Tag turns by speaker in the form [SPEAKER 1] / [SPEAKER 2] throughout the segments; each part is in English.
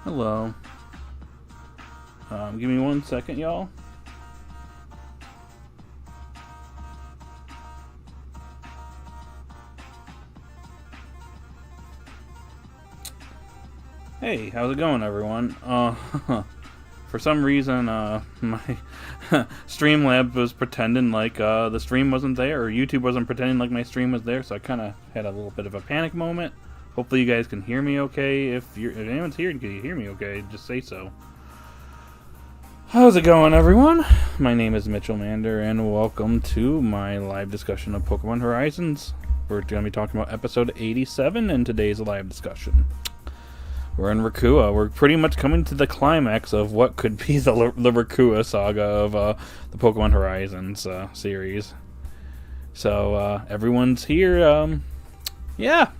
[SPEAKER 1] Hello. Give me 1 second, y'all. Hey, how's it going, everyone? For some reason, my Streamlab was pretending like the stream wasn't there, or YouTube wasn't pretending like my stream was there, so I kind of had a little bit of a panic moment. Hopefully you guys can hear me okay. If anyone's here, can you hear me okay? Just say so. How's it going, everyone? My name is Mitchell Mander, and welcome to my live discussion of Pokemon Horizons. We're going to be talking about episode 87 in today's live discussion. We're in Rakuium. We're pretty much coming to the climax of what could be the Rakuium saga of the Pokemon Horizons series. So, everyone's here. Yeah.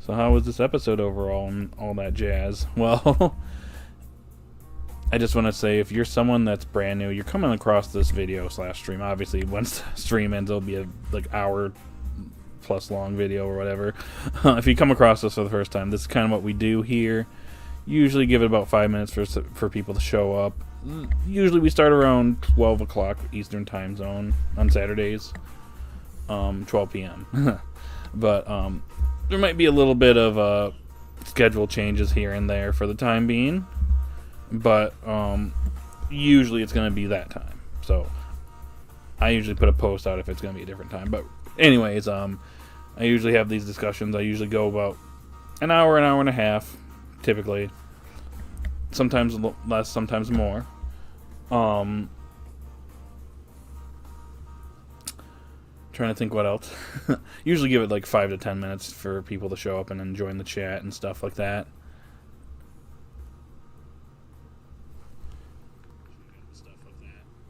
[SPEAKER 1] So how was this episode overall and all that jazz? Well, I just want to say, if you're someone that's brand new, you're coming across this video / stream. Obviously, once the stream ends, it'll be a hour plus long video or whatever. If you come across this for the first time, this is kind of what we do here. Usually give it about 5 minutes for people to show up. Usually we start around 12 o'clock Eastern time zone on Saturdays, 12 p.m. But there might be a little bit of schedule changes here and there for the time being, but usually it's going to be that time. So I usually put a post out if it's going to be a different time. But anyways, I usually have these discussions. I usually go about an hour and a half, typically. Sometimes less, sometimes more. Trying to think what else. Usually give it like 5 to 10 minutes for people to show up and then join the chat and stuff like that.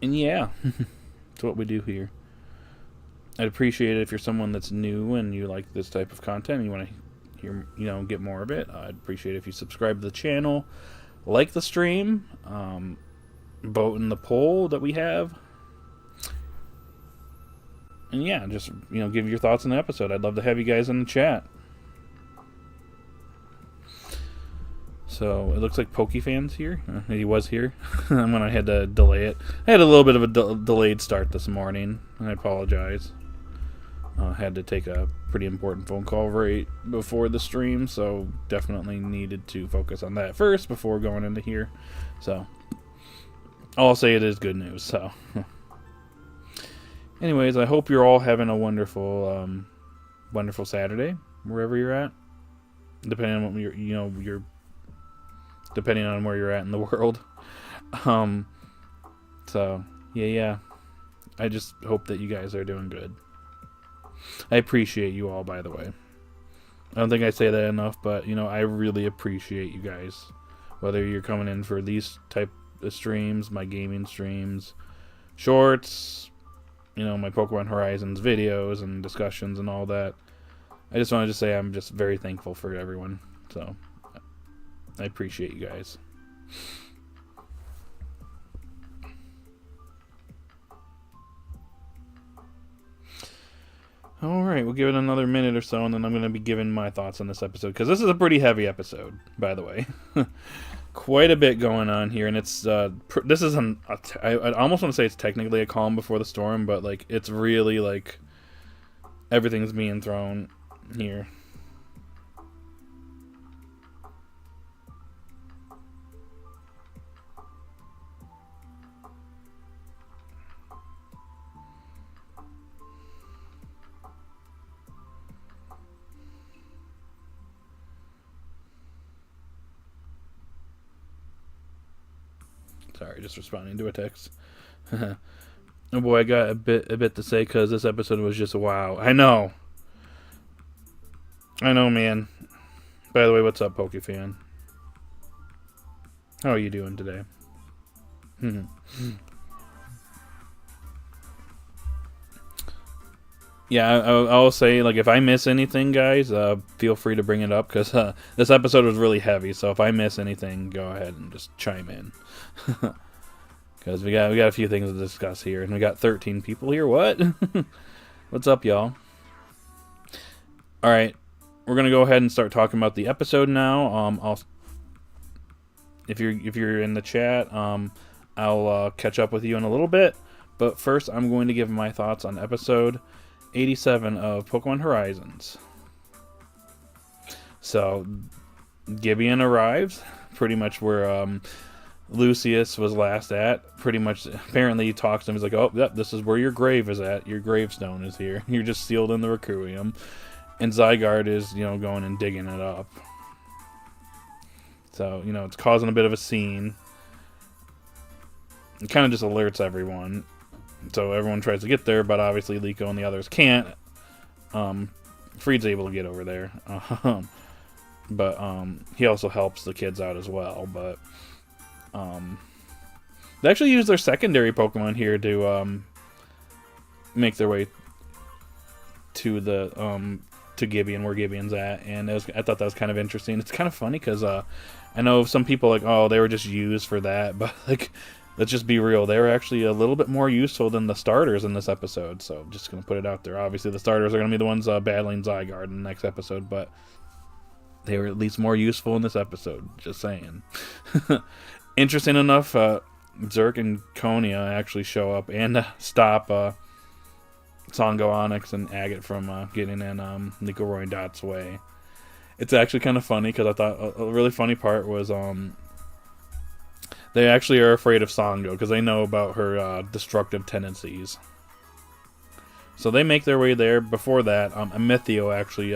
[SPEAKER 1] And yeah, that's what we do here. I'd appreciate it if you're someone that's new and you like this type of content and you want to hear, get more of it. I'd appreciate it if you subscribe to the channel, like the stream, vote in the poll that we have. And yeah, just, give your thoughts on the episode. I'd love to have you guys in the chat. So, it looks like Pokefan's here. He was here when I had to delay it. I had a little bit of a delayed start this morning. I apologize. I had to take a pretty important phone call right before the stream, so definitely needed to focus on that first before going into here. So, I'll say it is good news, so... Anyways, I hope you're all having a wonderful, wonderful Saturday wherever you're at. Depending on what you're depending on where you're at in the world. So yeah. I just hope that you guys are doing good. I appreciate you all, by the way. I don't think I say that enough, but I really appreciate you guys. Whether you're coming in for these type of streams, my gaming streams, shorts, my Pokemon Horizons videos and discussions and all that. I just wanted to say I'm just very thankful for everyone. So, I appreciate you guys. Alright, we'll give it another minute or so, and then I'm going to be giving my thoughts on this episode. Because this is a pretty heavy episode, by the way. Quite a bit going on here, and it's this is I almost want to say it's technically a calm before the storm, but it's really everything's being thrown here. Sorry, just responding to a text. Oh boy, I got a bit to say because this episode was just wow. I know, man. By the way, what's up, Pokefan? How are you doing today? Yeah, I'll say, if I miss anything, guys, feel free to bring it up, because this episode was really heavy, so if I miss anything, go ahead and just chime in. Because we got a few things to discuss here, and we got 13 people here. What? What's up, y'all? Alright, we're going to go ahead and start talking about the episode now. if you're in the chat, I'll catch up with you in a little bit. But first, I'm going to give my thoughts on episode 87 of Pokemon Horizons. So, Gibeon arrives, pretty much where Lucius was last at. Pretty much, apparently he talks to him, he's like, oh, yep, this is where your grave is at. Your gravestone is here. You're just sealed in the Rakuium. And Zygarde is, going and digging it up. So, it's causing a bit of a scene. It kind of just alerts everyone. So everyone tries to get there, but obviously Liko and the others can't. Freed's able to get over there. But he also helps the kids out as well. But they actually use their secondary Pokemon here to make their way to the to Gibeon, where Gibeon's at, and I thought that was kind of interesting. It's kind of funny because I know some people like, oh, they were just used for that, but like, let's just be real, they were actually a little bit more useful than the starters in this episode. So just gonna put it out there. Obviously, the starters are gonna be the ones battling Zygarde in the next episode, but they were at least more useful in this episode. Just saying. Interesting enough, Zerk and Konya actually show up and stop Songo, Onyx, and Agate from getting in Liko Dot's way. It's actually kind of funny because I thought a really funny part was they actually are afraid of Songo because they know about her destructive tendencies. So they make their way there. Before that, Amethio actually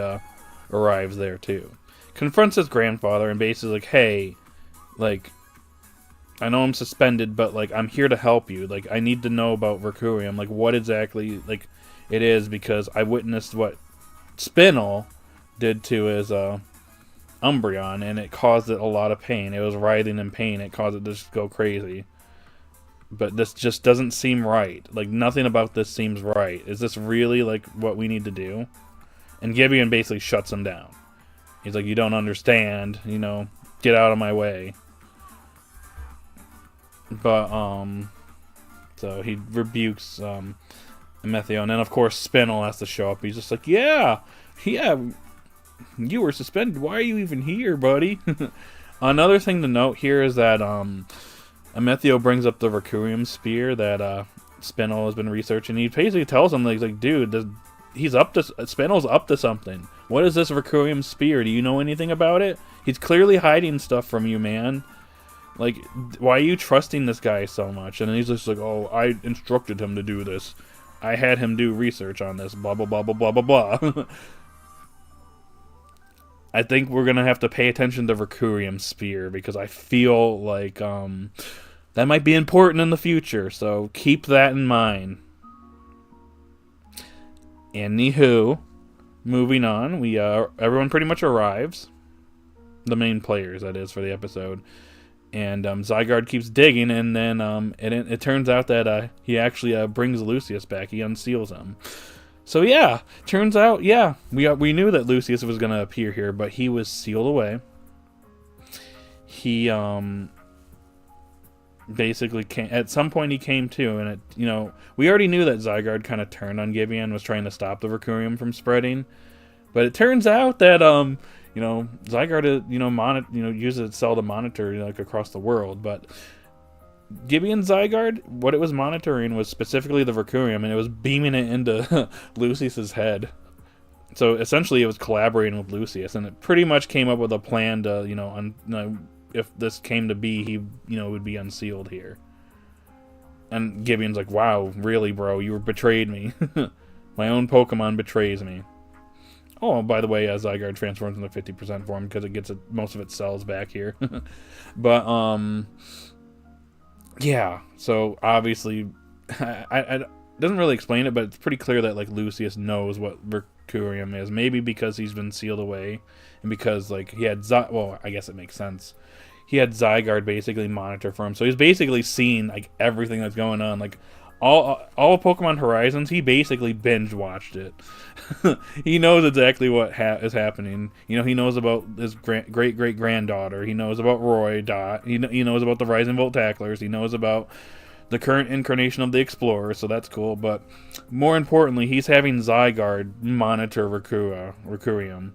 [SPEAKER 1] arrives there too. Confronts his grandfather and basically like, hey, like, I know I'm suspended, but like, I'm here to help you. Like, I need to know about Rakuium. Like, what exactly like it is, because I witnessed what Spinel did to his Umbreon, and it caused it a lot of pain. It was writhing in pain. It caused it to just go crazy. But this just doesn't seem right. Like, nothing about this seems right. Is this really like what we need to do? And Gibeon basically shuts him down. He's like, you don't understand, get out of my way. But so he rebukes Amethio, and then of course Spinel has to show up. He's just like, yeah, you were suspended. Why are you even here, buddy? Another thing to note here is that Amethio brings up the Rakuium spear that Spinel has been researching. He basically tells him, like, dude, Spinel's up to something. What is this Rakuium spear? Do you know anything about it? He's clearly hiding stuff from you, man. Like, why are you trusting this guy so much? And then he's just like, oh, I instructed him to do this. I had him do research on this, blah, blah, blah, blah, blah, blah, blah. I think we're going to have to pay attention to Rakuium spear, because I feel like that might be important in the future, so keep that in mind. Anywho, moving on, everyone pretty much arrives. The main players, that is, for the episode. And Zygarde keeps digging, and then it turns out that he actually brings Lucius back. He unseals him. So yeah, turns out, yeah, we knew that Lucius was going to appear here, but he was sealed away. He basically came, at some point he came to, and we already knew that Zygarde kind of turned on Gibeon, was trying to stop the Rakuium from spreading. But it turns out that Zygarde, uses its cell to monitor, like, across the world. But Gibeon Zygarde, what it was monitoring was specifically the Rakuium, and it was beaming it into Lucius's head. So essentially, it was collaborating with Lucius, and it pretty much came up with a plan to, if this came to be, he, would be unsealed here. And Gibeon's like, wow, really, bro, you betrayed me. My own Pokemon betrays me. Oh, by the way, Zygarde transforms into 50% form because it gets most of its cells back here. But, yeah. So, obviously, it doesn't really explain it, but it's pretty clear that, like, Lucius knows what Rakuium is. Maybe because he's been sealed away, and because, like, he had well, I guess it makes sense. He had Zygarde basically monitor for him. So he's basically seen, like, everything that's going on. Like, all Pokemon Horizons, he basically binge-watched it. He knows exactly what is happening. He knows about his great-great-granddaughter. He knows about Roy Dot. He knows about the Rising Volt Tacklers. He knows about the current incarnation of the Explorer, so that's cool. But more importantly, he's having Zygarde monitor Rakuium.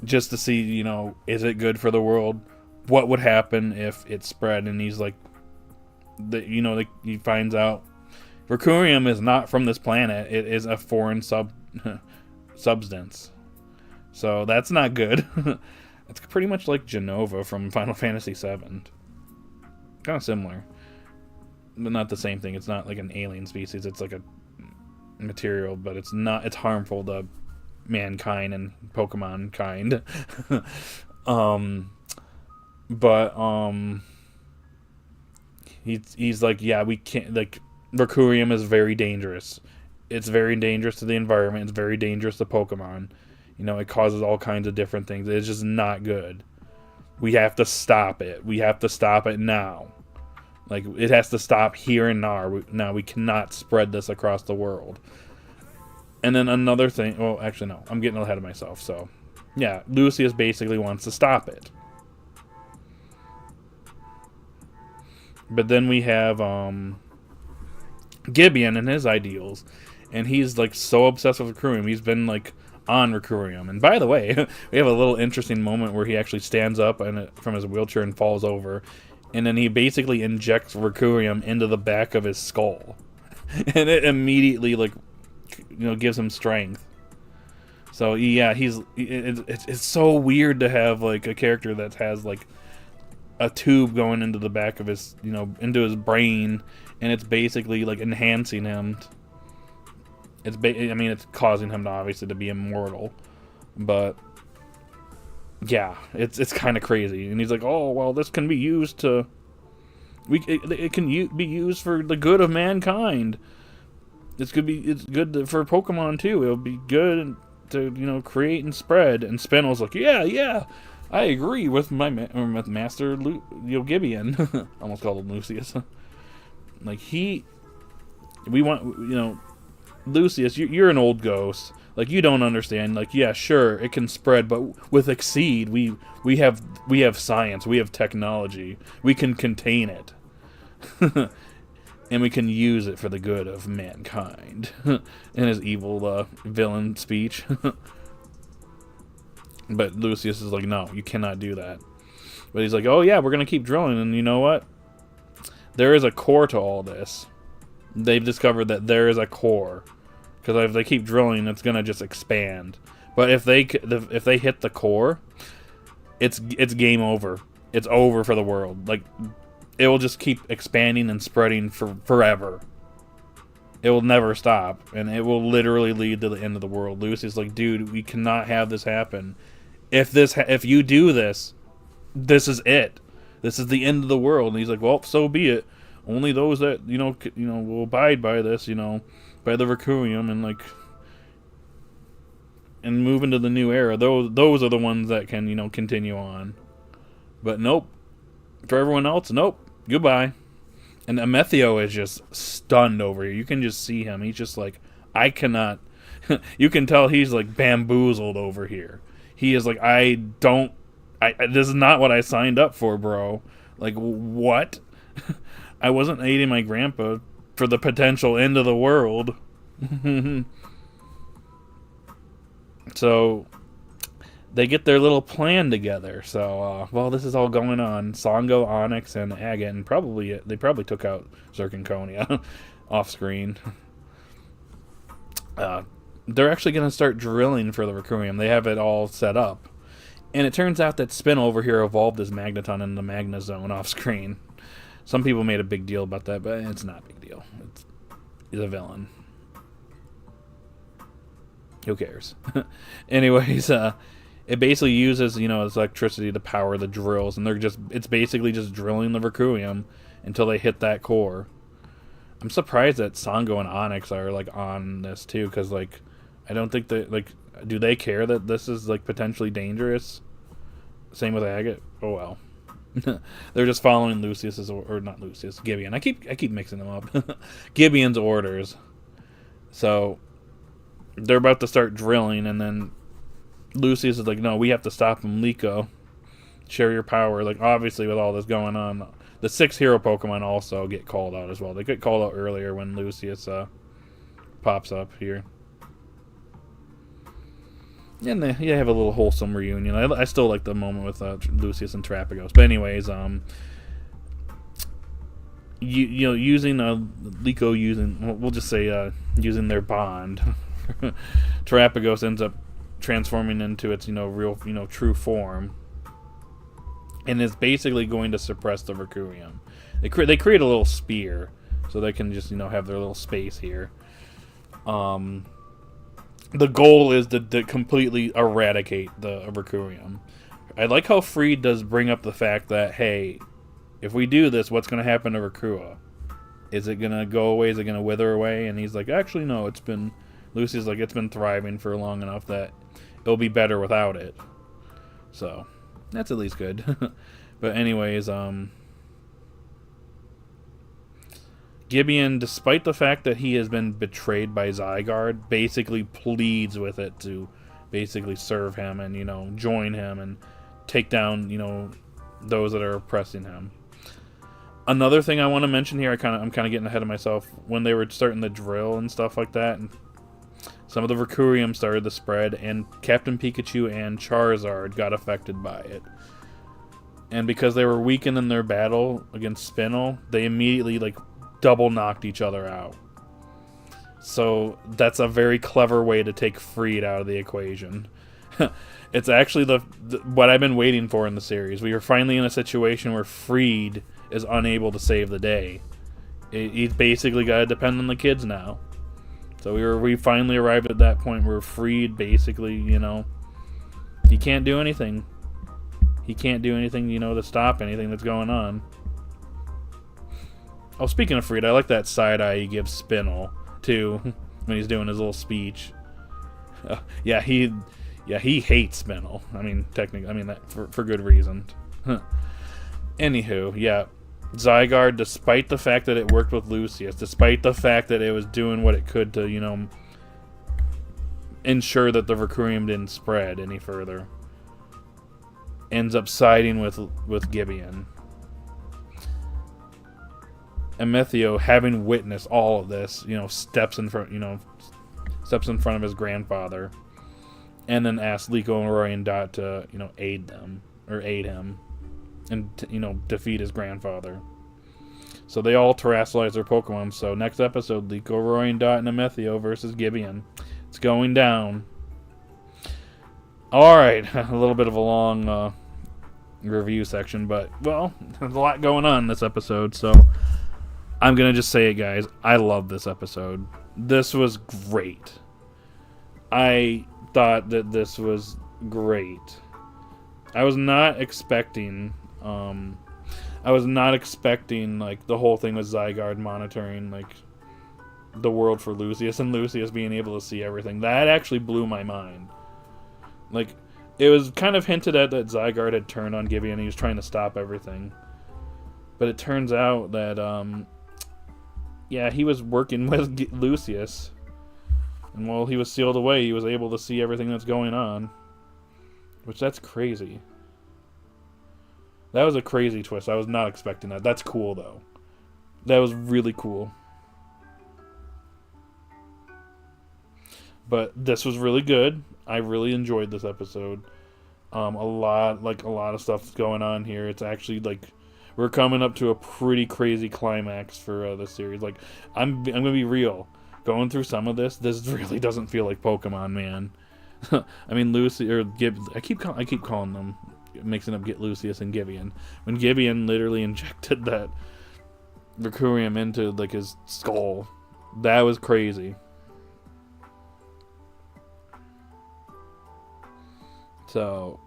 [SPEAKER 1] Just to see, is it good for the world? what would happen if it spread. And he's like, he finds out Rakuium is not from this planet. It is a foreign substance. So that's not good. It's pretty much like Genova from Final Fantasy VII. Kind of similar. But not the same thing. It's not like an alien species. It's like a material, but it's not. It's harmful to mankind and Pokemon kind. He's like, yeah, we can't, like, Rakuium is very dangerous. It's very dangerous to the environment. It's very dangerous to Pokemon. It causes all kinds of different things. It's just not good. We have to stop it. We have to stop it now. Like, it has to stop here and now. Now, we cannot spread this across the world. And then another thing... Well, actually, no. I'm getting ahead of myself, so... Yeah, Lucius basically wants to stop it. But then we have, Gibeon and his ideals. And he's, like, so obsessed with Rakuium. He's been, like, on Rakuium. And by the way, we have a little interesting moment where he actually stands up from his wheelchair and falls over. And then he basically injects Rakuium into the back of his skull. And it immediately, like, gives him strength. So, yeah, it's so weird to have, like, a character that has, like, a tube going into the back of his, into his brain. And it's basically, like, enhancing him. It's causing him to, obviously, to be immortal. But... yeah, it's kind of crazy, and he's like, "Oh, well, this can be used to, it can be used for the good of mankind. It's good for Pokemon too. It'll be good to create and spread." And Spinel's like, "Yeah, I agree with my with Master Gibeon." Almost called him Lucius. Like we want Lucius, you're an old ghost. Like, you don't understand. Like, yeah, sure, it can spread, but with Exceed, we have science, we have technology, we can contain it, and we can use it for the good of mankind. In his evil villain speech. But Lucius is like, no, you cannot do that. But he's like, oh yeah, we're gonna keep drilling, and you know what? There is a core to all this. They've discovered that there is a core. Because if they keep drilling, it's gonna just expand. But if they hit the core, it's game over. It's over for the world. Like, it will just keep expanding and spreading forever. It will never stop, and it will literally lead to the end of the world. Lucy's like, dude, we cannot have this happen. If you do this, this is it. This is the end of the world. And he's like, well, so be it. Only those that will abide by this, by the Rakuium and move into the new era. Those are the ones that can continue on. But nope. For everyone else, nope. Goodbye. And Amethio is just stunned over here. You can just see him. He's just like, I cannot. You can tell he's like bamboozled over here. He is like, this is not what I signed up for, bro. Like, what? I wasn't aiding my grandpa for the potential end of the world. So they get their little plan together. So while this is all going on, Songo, Onyx, and Agate, and they probably took out Zirconconia off screen. They're actually going to start drilling for the Rakuium. They have it all set up. And it turns out that Spin over here evolved his Magneton in the Magna Zone off screen. Some people made a big deal about that, but it's not a big deal. He's a villain. Who cares? Anyways, it basically uses, its electricity to power the drills, and it's basically just drilling the Rakuium until they hit that core. I'm surprised that Songo and Onyx are, on this, too, because, I don't think that, do they care that this is, potentially dangerous? Same with Agate? Oh, well. They're just following Lucius's, or not Lucius, Gibeon. I keep mixing them up. Gibeon's orders. So they're about to start drilling, and then Lucius is like, no, we have to stop him. Liko, share your power. Obviously with all this going on, the 6 hero Pokemon also get called out as well. They get called out earlier when Lucius pops up here. And they have a little wholesome reunion. I still like the moment with Lucius and Terrapagos. But anyways, using Liko using, we'll just say using their bond, Terrapagos ends up transforming into its real true form, and is basically going to suppress the Rakuium. They create a little spear so they can just have their little space here. The goal is to completely eradicate the Rakuium. I like how Freed does bring up the fact that, hey, if we do this, what's going to happen to Rakua? Is it going to go away? Is it going to wither away? And he's like, actually, no, Lucy's like, it's been thriving for long enough that it'll be better without it. So, that's at least good. But anyways, Gibeon, despite the fact that he has been betrayed by Zygarde, basically pleads with it to basically serve him and, join him and take down, those that are oppressing him. Another thing I want to mention here, I'm kind of getting ahead of myself, when they were starting the drill and stuff like that, and some of the Rakuium started to spread, and Captain Pikachu and Charizard got affected by it. And because they were weakened in their battle against Spinel, they immediately, double knocked each other out. So that's a very clever way to take Freed out of the equation. It's actually what I've been waiting for in the series. We are finally in a situation where Freed is unable to save the day. He's basically got to depend on the kids now. So we finally arrived at that point where Freed basically, he can't do anything. He can't do anything, to stop anything that's going on. Oh, speaking of Freed, I like that side eye he gives Spinel too when he's doing his little speech. Yeah, he hates Spinel. I mean, technically, that for good reason. Anywho, yeah, Zygarde, despite the fact that it worked with Lucius, despite the fact that it was doing what it could to, ensure that the Rakuium didn't spread any further, ends up siding with Gibeon. Amethio, having witnessed all of this, steps in front of his grandfather, and then asks Liko and Roy and Dot to, aid him, and defeat his grandfather. So they all terrestrialize their Pokemon. So next episode, Liko, Roy and Dot, and Amethio versus Gibeon. It's going down. All right, a little bit of a long review section, but well, there's a lot going on in this episode, so I'm going to just say it, guys. I love this episode. This was great. I thought that this was great. I was not expecting, the whole thing with Zygarde monitoring, the world for Lucius, and Lucius being able to see everything. That actually blew my mind. It was kind of hinted at that Zygarde had turned on Gibeon and he was trying to stop everything. But it turns out that, yeah, he was working with Lucius. And while he was sealed away, he was able to see everything that's going on. Which, that's crazy. That was a crazy twist. I was not expecting that. That's cool, though. That was really cool. But this was really good. I really enjoyed this episode. A lot of stuff going on here. It's actually, we're coming up to a pretty crazy climax for the series. I'm gonna be real. Going through some of this really doesn't feel like Pokemon, man. I mean, Lucy or Gib. I keep calling them, mixing up Lucius and Gibeon. When Gibeon literally injected that Rakuium into his skull, that was crazy. So,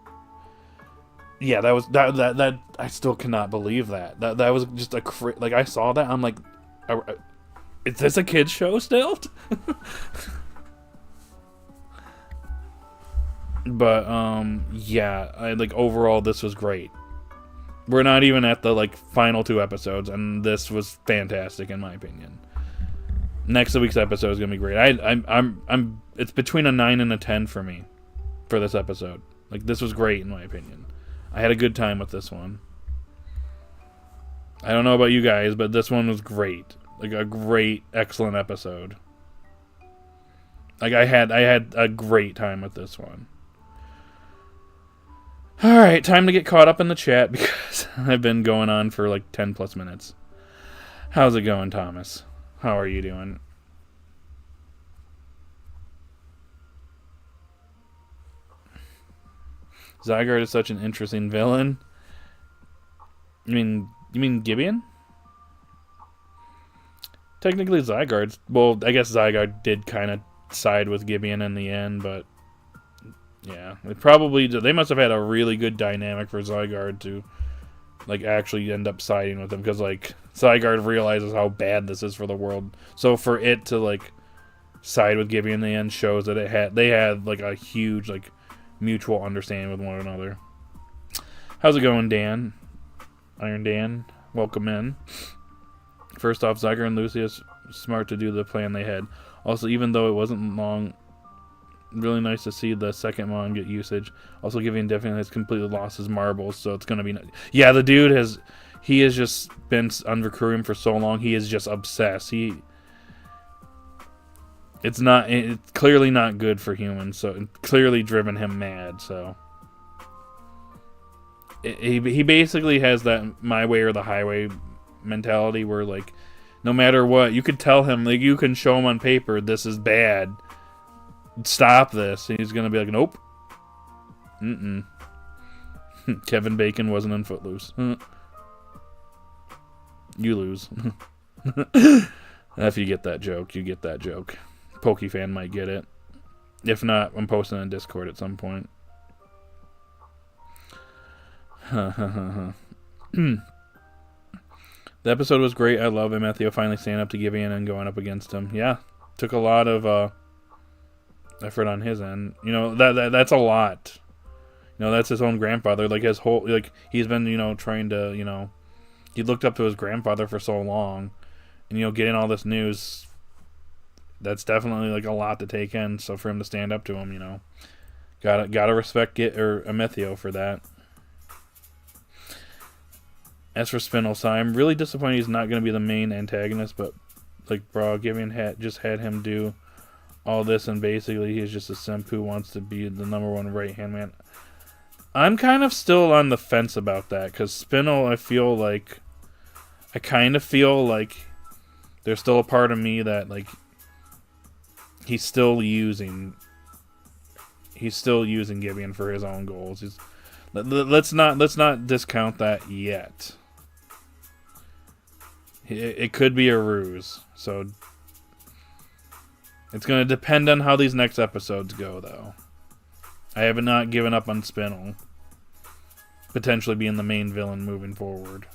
[SPEAKER 1] yeah, that was that. I still cannot believe that. That was just I saw that. I'm like, is this a kids show still? But yeah, overall this was great. We're not even at the final 2 episodes, and this was fantastic in my opinion. Next week's episode is gonna be great. I'm it's between a 9 and a 10 for me for this episode. This was great in my opinion. I had a good time with this one. I don't know about you guys, but this one was great. A great, excellent episode. I had a great time with this one. Alright, time to get caught up in the chat because I've been going on for like 10 plus minutes. How's it going, Thomas? How are you doing? Zygarde is such an interesting villain. You mean Gibeon? Technically Zygarde's... Well, I guess Zygarde did kind of side with Gibeon in the end, but... Yeah, they must have had a really good dynamic for Zygarde to, like, actually end up siding with him, because, like, Zygarde realizes how bad this is for the world. So for it to, like, side with Gibeon in the end shows that they had, like, a huge, like, mutual understanding with one another. How's it going, Dan? Iron Dan, welcome in. First off, Zygarde and Lucius, smart to do the plan they had. Also, even though it wasn't long... Really nice to see the second Mon get usage. Also, Gibeon definitely has completely lost his marbles, so it's gonna be... Yeah, the dude has just been on Rakuium for so long. He is just obsessed. It's clearly not good for humans. So it's clearly driven him mad. So he basically has that my way or the highway mentality, where like no matter what, you could tell him, like you can show him on paper, this is bad. Stop this. And he's gonna be like, nope. Kevin Bacon wasn't in Footloose. You lose. If you get that joke, you get that joke. Pokefan might get it. If not, I'm posting on Discord at some point. The episode was great. I love Amethio finally standing up to Gibeon and going up against him. Yeah, took a lot of effort on his end. You know, that's a lot. You know, that's his own grandfather. Like his whole, like he's been, you know, trying to, you know, he looked up to his grandfather for so long, and you know, getting all this news, that's definitely like a lot to take in. So for him to stand up to him, you know, gotta respect Amethio for that. As for Spinosa, I'm really disappointed he's not going to be the main antagonist, but like, bro, Gibeon just had him do all this, and basically he's just a simp who wants to be the #1 right-hand man. I'm kind of still on the fence about that, because Spino, I kind of feel like there's still a part of me that, like, he's still using Gibeon for his own goals. Let's not discount that yet. It could be a ruse, so it's going to depend on how these next episodes go, though. I have not given up on Spinel potentially being the main villain moving forward,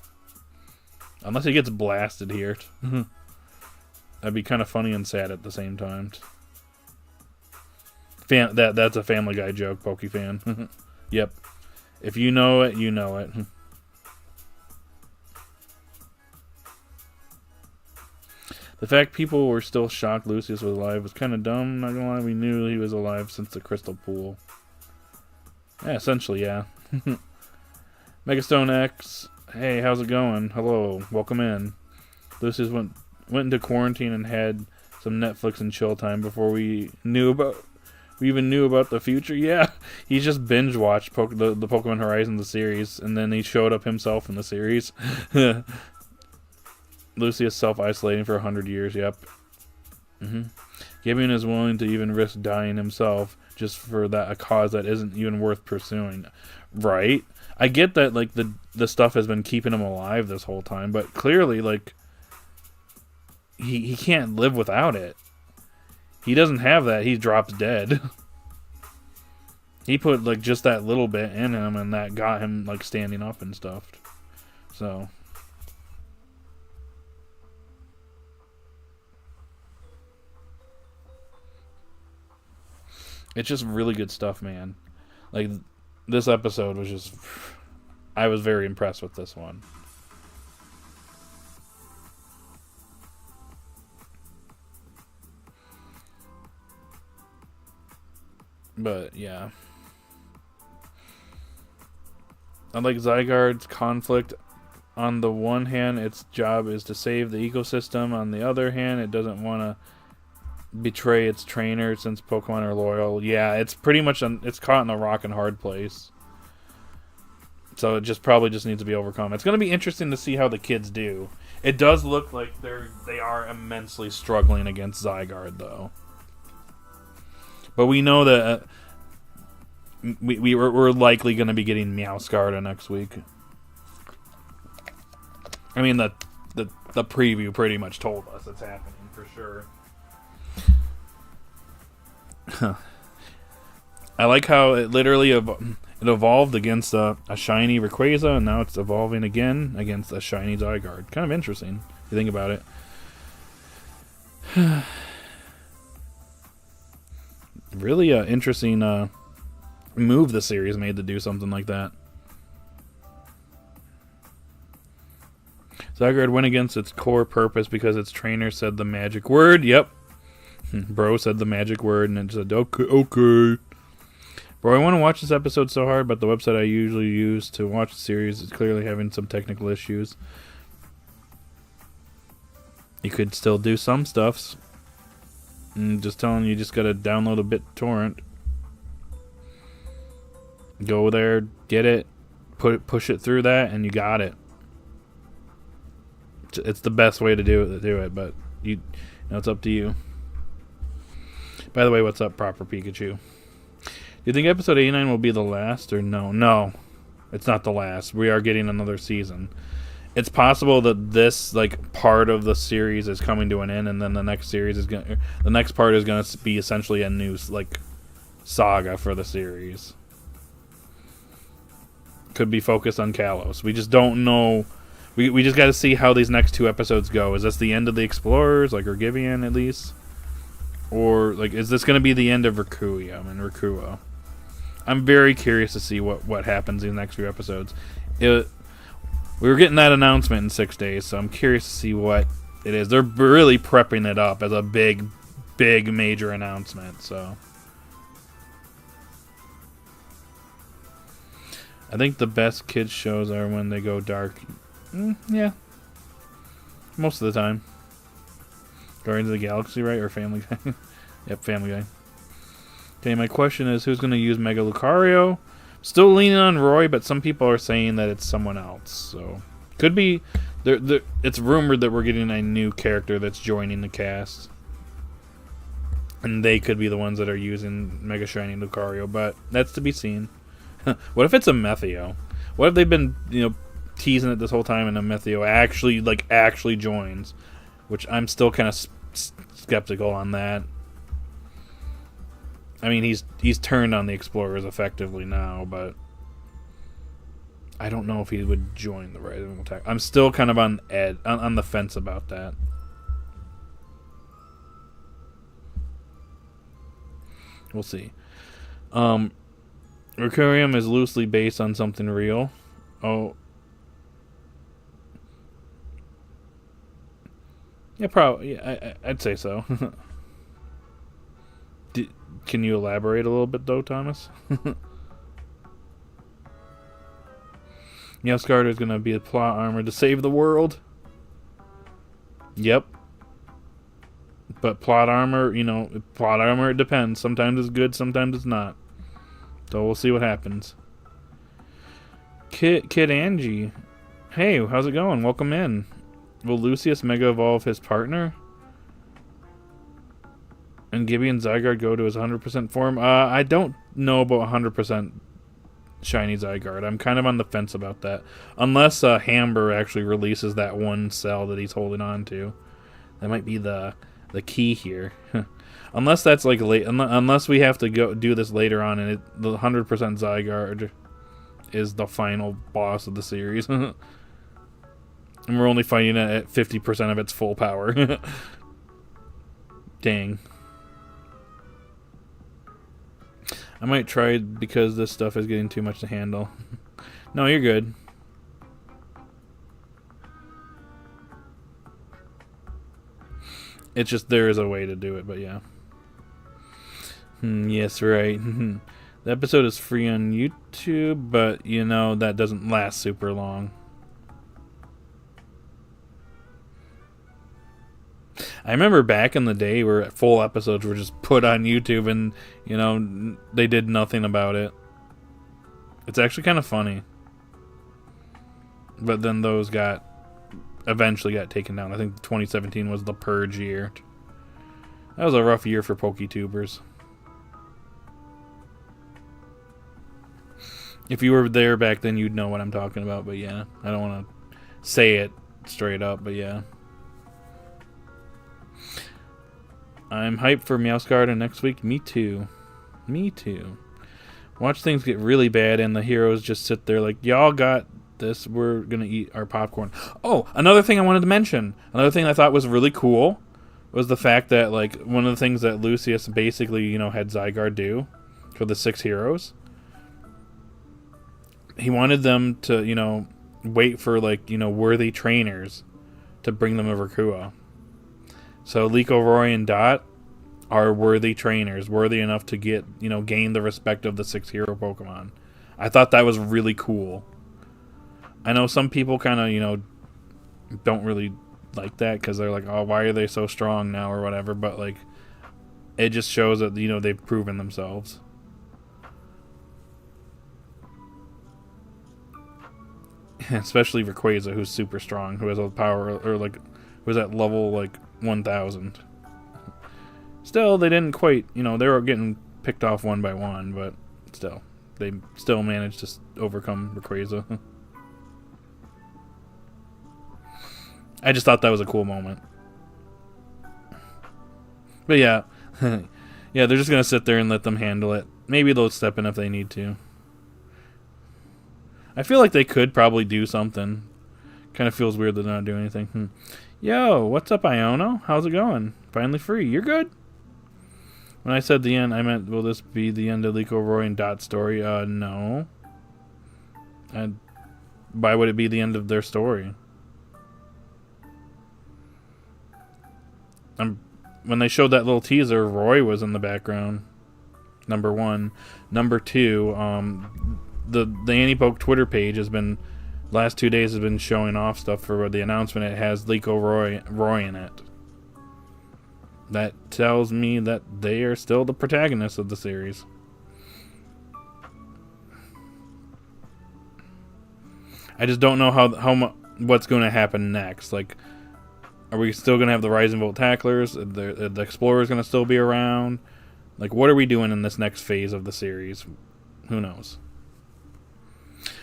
[SPEAKER 1] unless he gets blasted here. That'd be kind of funny and sad at the same time. That's a Family Guy joke, Pokefan. Yep. If you know it, you know it. The fact people were still shocked Lucius was alive was kind of dumb. Not gonna lie, we knew he was alive since the Crystal Pool. Yeah, essentially, yeah. Megastone X, hey, how's it going? Hello, welcome in. Lucius went into quarantine and had some Netflix and chill time before we even knew about the future. Yeah, he just binge watched the Pokemon Horizon, the series, and then he showed up himself in the series. Lucius self-isolating for 100 years, yep. Gibeon is willing to even risk dying himself just for a cause that isn't even worth pursuing. Right? I get that, like, the stuff has been keeping him alive this whole time, but clearly, like, he can't live without it. He doesn't have that. He drops dead. He put, like, just that little bit in him, and that got him, like, standing up and stuff. So... it's just really good stuff, man. Like, this episode was just... I was very impressed with this one. But, yeah. Unlike Zygarde's conflict, on the one hand, its job is to save the ecosystem. On the other hand, it doesn't want to betray its trainer since Pokemon are loyal. Yeah, it's pretty much it's caught in a rock and hard place. So it just probably just needs to be overcome. It's going to be interesting to see how the kids do. It does look like they are immensely struggling against Zygarde, though. But we know that we're likely going to be getting Meowscarada next week. I mean, the preview pretty much told us it's happening for sure. I like how it literally it evolved against a shiny Rayquaza, and now it's evolving again against a shiny Zygarde. Kind of interesting if you think about it. Really interesting move the series made to do something like that. Zygarde went against its core purpose because its trainer said the magic word. Yep. Bro said the magic word, and it said, okay. Bro, I want to watch this episode so hard, but the website I usually use to watch the series is clearly having some technical issues. You could still do some stuffs. Just telling you, just gotta download a BitTorrent. Go there, get it, push it through that, and you got it. It's the best way to do it, but it's up to you. By the way, what's up, Proper Pikachu? Do you think episode 89 will be the last, or no? No, it's not the last. We are getting another season. It's possible that this part of the series is coming to an end, and then the next part is gonna be essentially a new saga for the series. Could be focused on Kalos. We just don't know. We just got to see how these next 2 episodes go. Is this the end of the Explorers, or Givian at least, or is this going to be the end of Rakuium and Rakua? I'm very curious to see what happens in the next few episodes. We were getting that announcement in 6 days, so I'm curious to see what it is. They're really prepping it up as a big major announcement. So I think the best kids shows are when they go dark. Yeah. Most of the time. Guardians of the Galaxy, right? Or Family Guy? Yep, Family Guy. Okay, my question is, who's going to use Mega Lucario? Still leaning on Roy, but some people are saying that it's someone else. So, could be... it's rumored that we're getting a new character that's joining the cast. And they could be the ones that are using Mega Shiny Lucario, but that's to be seen. What if it's a Methio? What if they've been, teasing it this whole time, and a Methio actually joins? Which I'm still kind of skeptical on that. I mean, he's turned on the Explorers effectively now, but I don't know if he would join the Rising Attack. I'm still kind of on the fence about that. We'll see. Rakuium is loosely based on something real. Oh. Yeah, probably. Yeah, I'd say so. Can you elaborate a little bit, though, Thomas? Meowscarada is going to be a plot armor to save the world. Yep. But plot armor, it depends. Sometimes it's good, sometimes it's not. So we'll see what happens. Kid Angie. Hey, how's it going? Welcome in. Will Lucius Mega Evolve his partner? And Gibby and Zygarde go to his 100% form? I don't know about 100% Shiny Zygarde. I'm kind of on the fence about that. Unless Hamber actually releases that one cell that he's holding on to. That might be the key here. Unless that's late. Unless we have to go do this later on, and the 100% Zygarde is the final boss of the series. And we're only fighting it at 50% of its full power. Dang. I might try it because this stuff is getting too much to handle. No, you're good. It's just there is a way to do it, but yeah. Yes, right. The episode is free on YouTube, but that doesn't last super long. I remember back in the day where full episodes were just put on YouTube and, they did nothing about it. It's actually kind of funny. But then those eventually got taken down. I think 2017 was the purge year. That was a rough year for PokeTubers. If you were there back then, you'd know what I'm talking about. But yeah, I don't want to say it straight up, but yeah. I'm hyped for Meowscarada next week. Me too. Me too. Watch things get really bad and the heroes just sit there like, y'all got this. We're going to eat our popcorn. Oh, another thing I wanted to mention. Another thing I thought was really cool was the fact that, like, one of the things that Lucius basically, had Zygarde do for the 6 heroes. He wanted them to, wait for, like, worthy trainers to bring them a Rakua. So Liko, Roy, and Dot are worthy trainers, worthy enough to get, gain the respect of the 6 hero Pokemon. I thought that was really cool. I know some people kind of, don't really like that because they're like, oh, why are they so strong now or whatever, but, like, it just shows that, they've proven themselves. Especially Rayquaza, who's super strong, who has all the power, or, like, who's at level, like, 1,000. Still, they didn't quite, they were getting picked off one by one, but still, they still managed to overcome Rayquaza. I just thought that was a cool moment. But yeah, yeah, they're just going to sit there and let them handle it. Maybe they'll step in if they need to. I feel like they could probably do something. Kind of feels weird that they're not doing anything. Yo, what's up, Iono? How's it going? Finally free. You're good? When I said the end, I meant, will this be the end of Liko, Roy, and Dot's story? No. And why would it be the end of their story? When they showed that little teaser, Roy was in the background. Number 1. Number 2, the anipoke Twitter page has been, last 2 days has been showing off stuff for the announcement. It has Liko, Roy in it. That tells me that they are still the protagonists of the series. I just don't know what's going to happen next. Like, are we still going to have the Rising Volt Tacklers? The Explorer's going to still be around? Like, what are we doing in this next phase of the series? Who knows?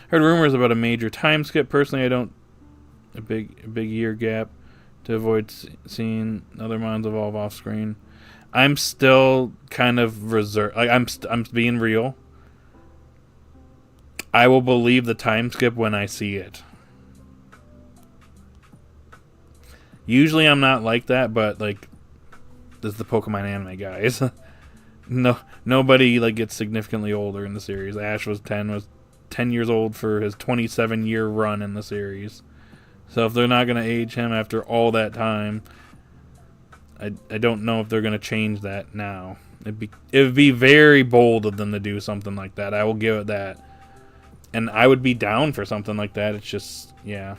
[SPEAKER 1] Heard rumors about a major time skip. Personally, I don't. A big year gap to avoid seeing other mons evolve off screen. I'm still kind of reserved. Like, I'm being real. I will believe the time skip when I see it. Usually I'm not like that, but, like, this is the Pokemon anime, guys. Nobody, like, gets significantly older in the series. Ash was 10 years old for his 27-year run in the series. So if they're not going to age him after all that time, I don't know if they're going to change that now. It would be very bold of them to do something like that. I will give it that. And I would be down for something like that. It's just, yeah.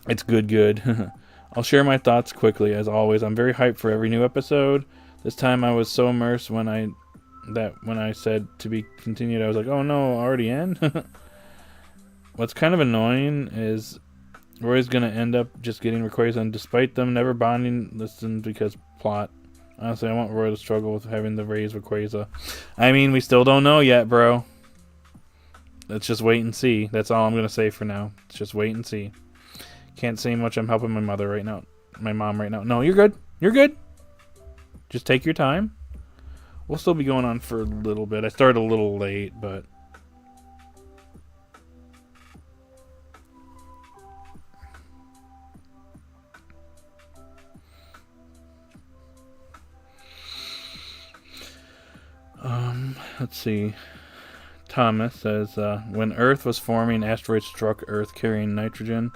[SPEAKER 1] It's good. I'll share my thoughts quickly, as always. I'm very hyped for every new episode. This time I was so immersed when I said to be continued, I was like, oh no, already in? What's kind of annoying is Roy's going to end up just getting Rayquaza, and despite them never bonding, listen, because plot. Honestly, I want Roy to struggle with having to raise Rayquaza. I mean, we still don't know yet, bro. Let's just wait and see. That's all I'm going to say for now. Let's just wait and see. Can't say much. I'm helping my mom right now. No, you're good. You're good. Just take your time. We'll still be going on for a little bit. I started a little late, but let's see. Thomas says, when Earth was forming, asteroids struck Earth carrying nitrogen,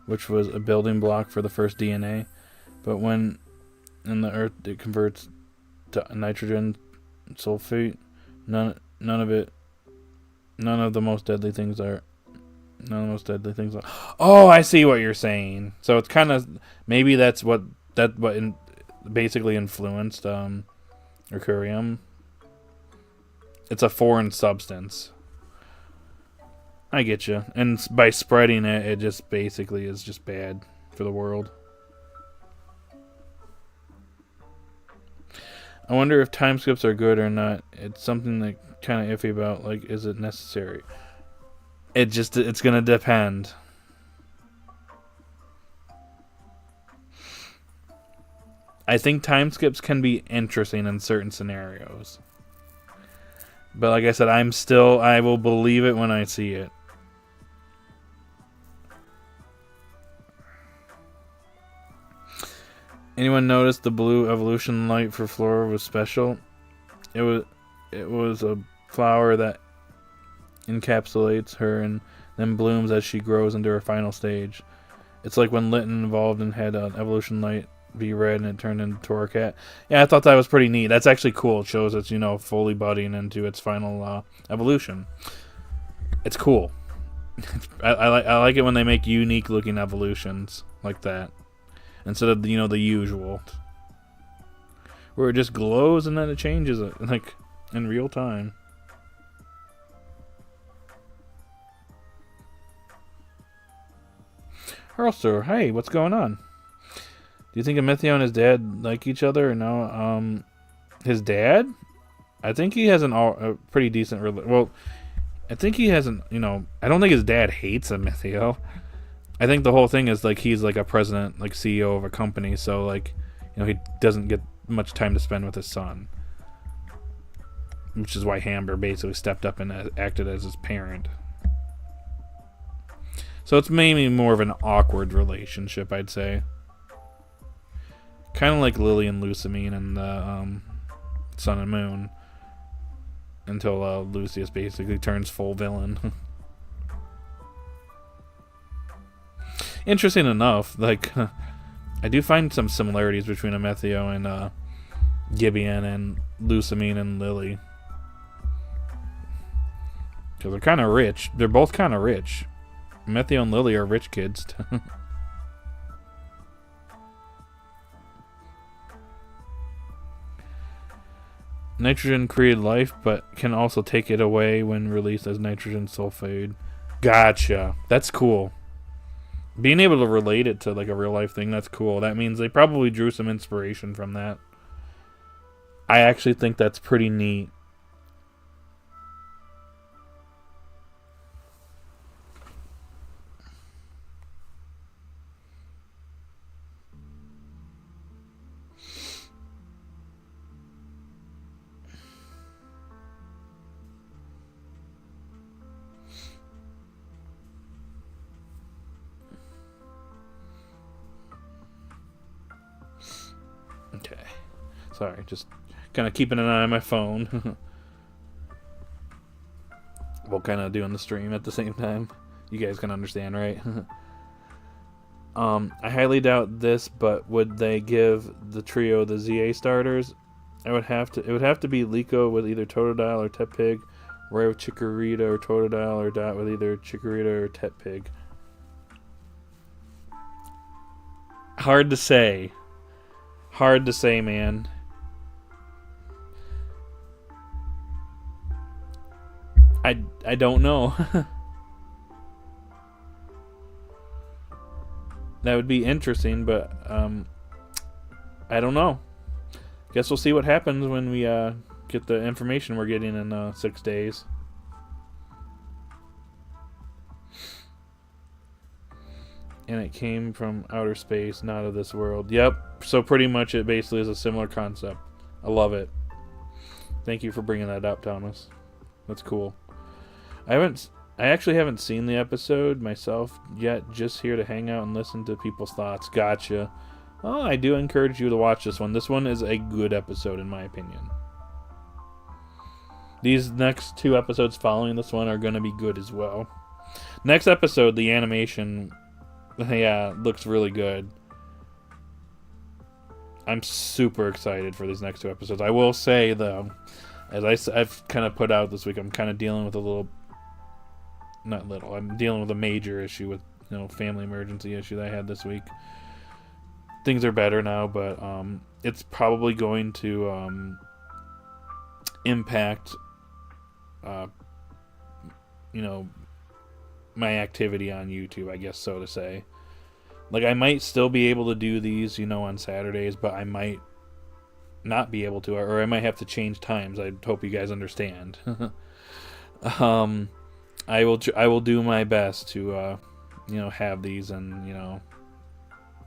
[SPEAKER 1] which was a building block for the first DNA. But when in the Earth it converts to nitrogen sulfate, none of the most deadly things are. Oh, I see what you're saying. So it's kind of, maybe that's what basically influenced Rakuium. It's a foreign substance. I get you. And by spreading it, it just basically is just bad for the world. I wonder if time skips are good or not. It's something that kind of iffy about, like, is it necessary? It's gonna depend. I think time skips can be interesting in certain scenarios. But like I said, I will believe it when I see it. Anyone notice the blue evolution light for Flora was special? It was a flower that encapsulates her and then blooms as she grows into her final stage. It's like when Litten evolved and had an evolution light be red and it turned into Torracat. Yeah, I thought that was pretty neat. That's actually cool. It shows it's, fully budding into its final evolution. It's cool. I like it when they make unique looking evolutions like that. Instead of, the usual. Where it just glows and then it changes it, like, in real time. Hurlster, hey, what's going on? Do you think Amethio and his dad like each other or no? His dad? I think he has a pretty decent well, I think he hasn't, I don't think his dad hates Amethio. I think the whole thing is, like, he's, like, a president, like, CEO of a company, so, like, he doesn't get much time to spend with his son. Which is why Hamber basically stepped up and acted as his parent. So it's maybe more of an awkward relationship, I'd say. Kind of like Lily and Lucamine and the Sun and Moon. Until Lucius basically turns full villain. Interesting enough, like, I do find some similarities between Amethio and Gibeon and Lucamine and Lily. Because they're kind of rich. They're both kind of rich. Amethio and Lily are rich kids. Nitrogen created life, but can also take it away when released as nitrogen sulfide. Gotcha. That's cool. Being able to relate it to, like, a real life thing, that's cool. That means they probably drew some inspiration from that. I actually think that's pretty neat. Okay. Sorry, just kind of keeping an eye on my phone. While kind of doing the stream at the same time. You guys can understand, right? I highly doubt this, but would they give the trio the ZA starters? It would have to be Liko with either Totodile or Tepig, Ray with Chikorita or Totodile, or Dot with either Chikorita or Tepig. Hard to say. Hard to say, man. I don't know. That would be interesting, but I don't know. Guess we'll see what happens when we get the information we're getting in 6 days. And it came from outer space, not of this world. Yep. So pretty much it basically is a similar concept. I love it. Thank you for bringing that up, Thomas. That's cool. I actually haven't seen the episode myself yet, just here to hang out and listen to people's thoughts. Gotcha. Well, I do encourage you to watch this one. This one is a good episode, in my opinion. These next 2 episodes following this one are going to be good as well. Next episode, the animation, yeah, looks really good. I'm super excited for these next 2 episodes. I will say, though, as I've kind of put out this week, I'm kind of dealing with a little... Not little. I'm dealing with a major issue with, family emergency issue that I had this week. things are better now, but it's probably going to impact, you know, my activity on YouTube, I guess so to say. Like, I might still be able to do these, you know, on Saturdays, but I might not be able to, or I might have to change times. I hope you guys understand. I will do my best to, you know, have these and, you know,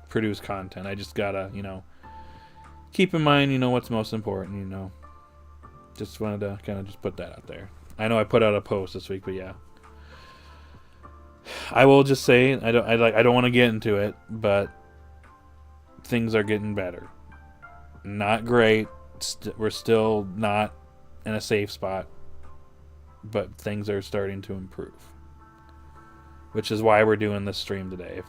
[SPEAKER 1] produce content. I just gotta, you know, keep in mind, you know, what's most important, you know. Just wanted to kind of just put that out there. I know I put out a post this week, but yeah. I will just say I don't want to get into it, but things are getting better. Not great. We're still not in a safe spot, but things are starting to improve. Which is why we're doing this stream today.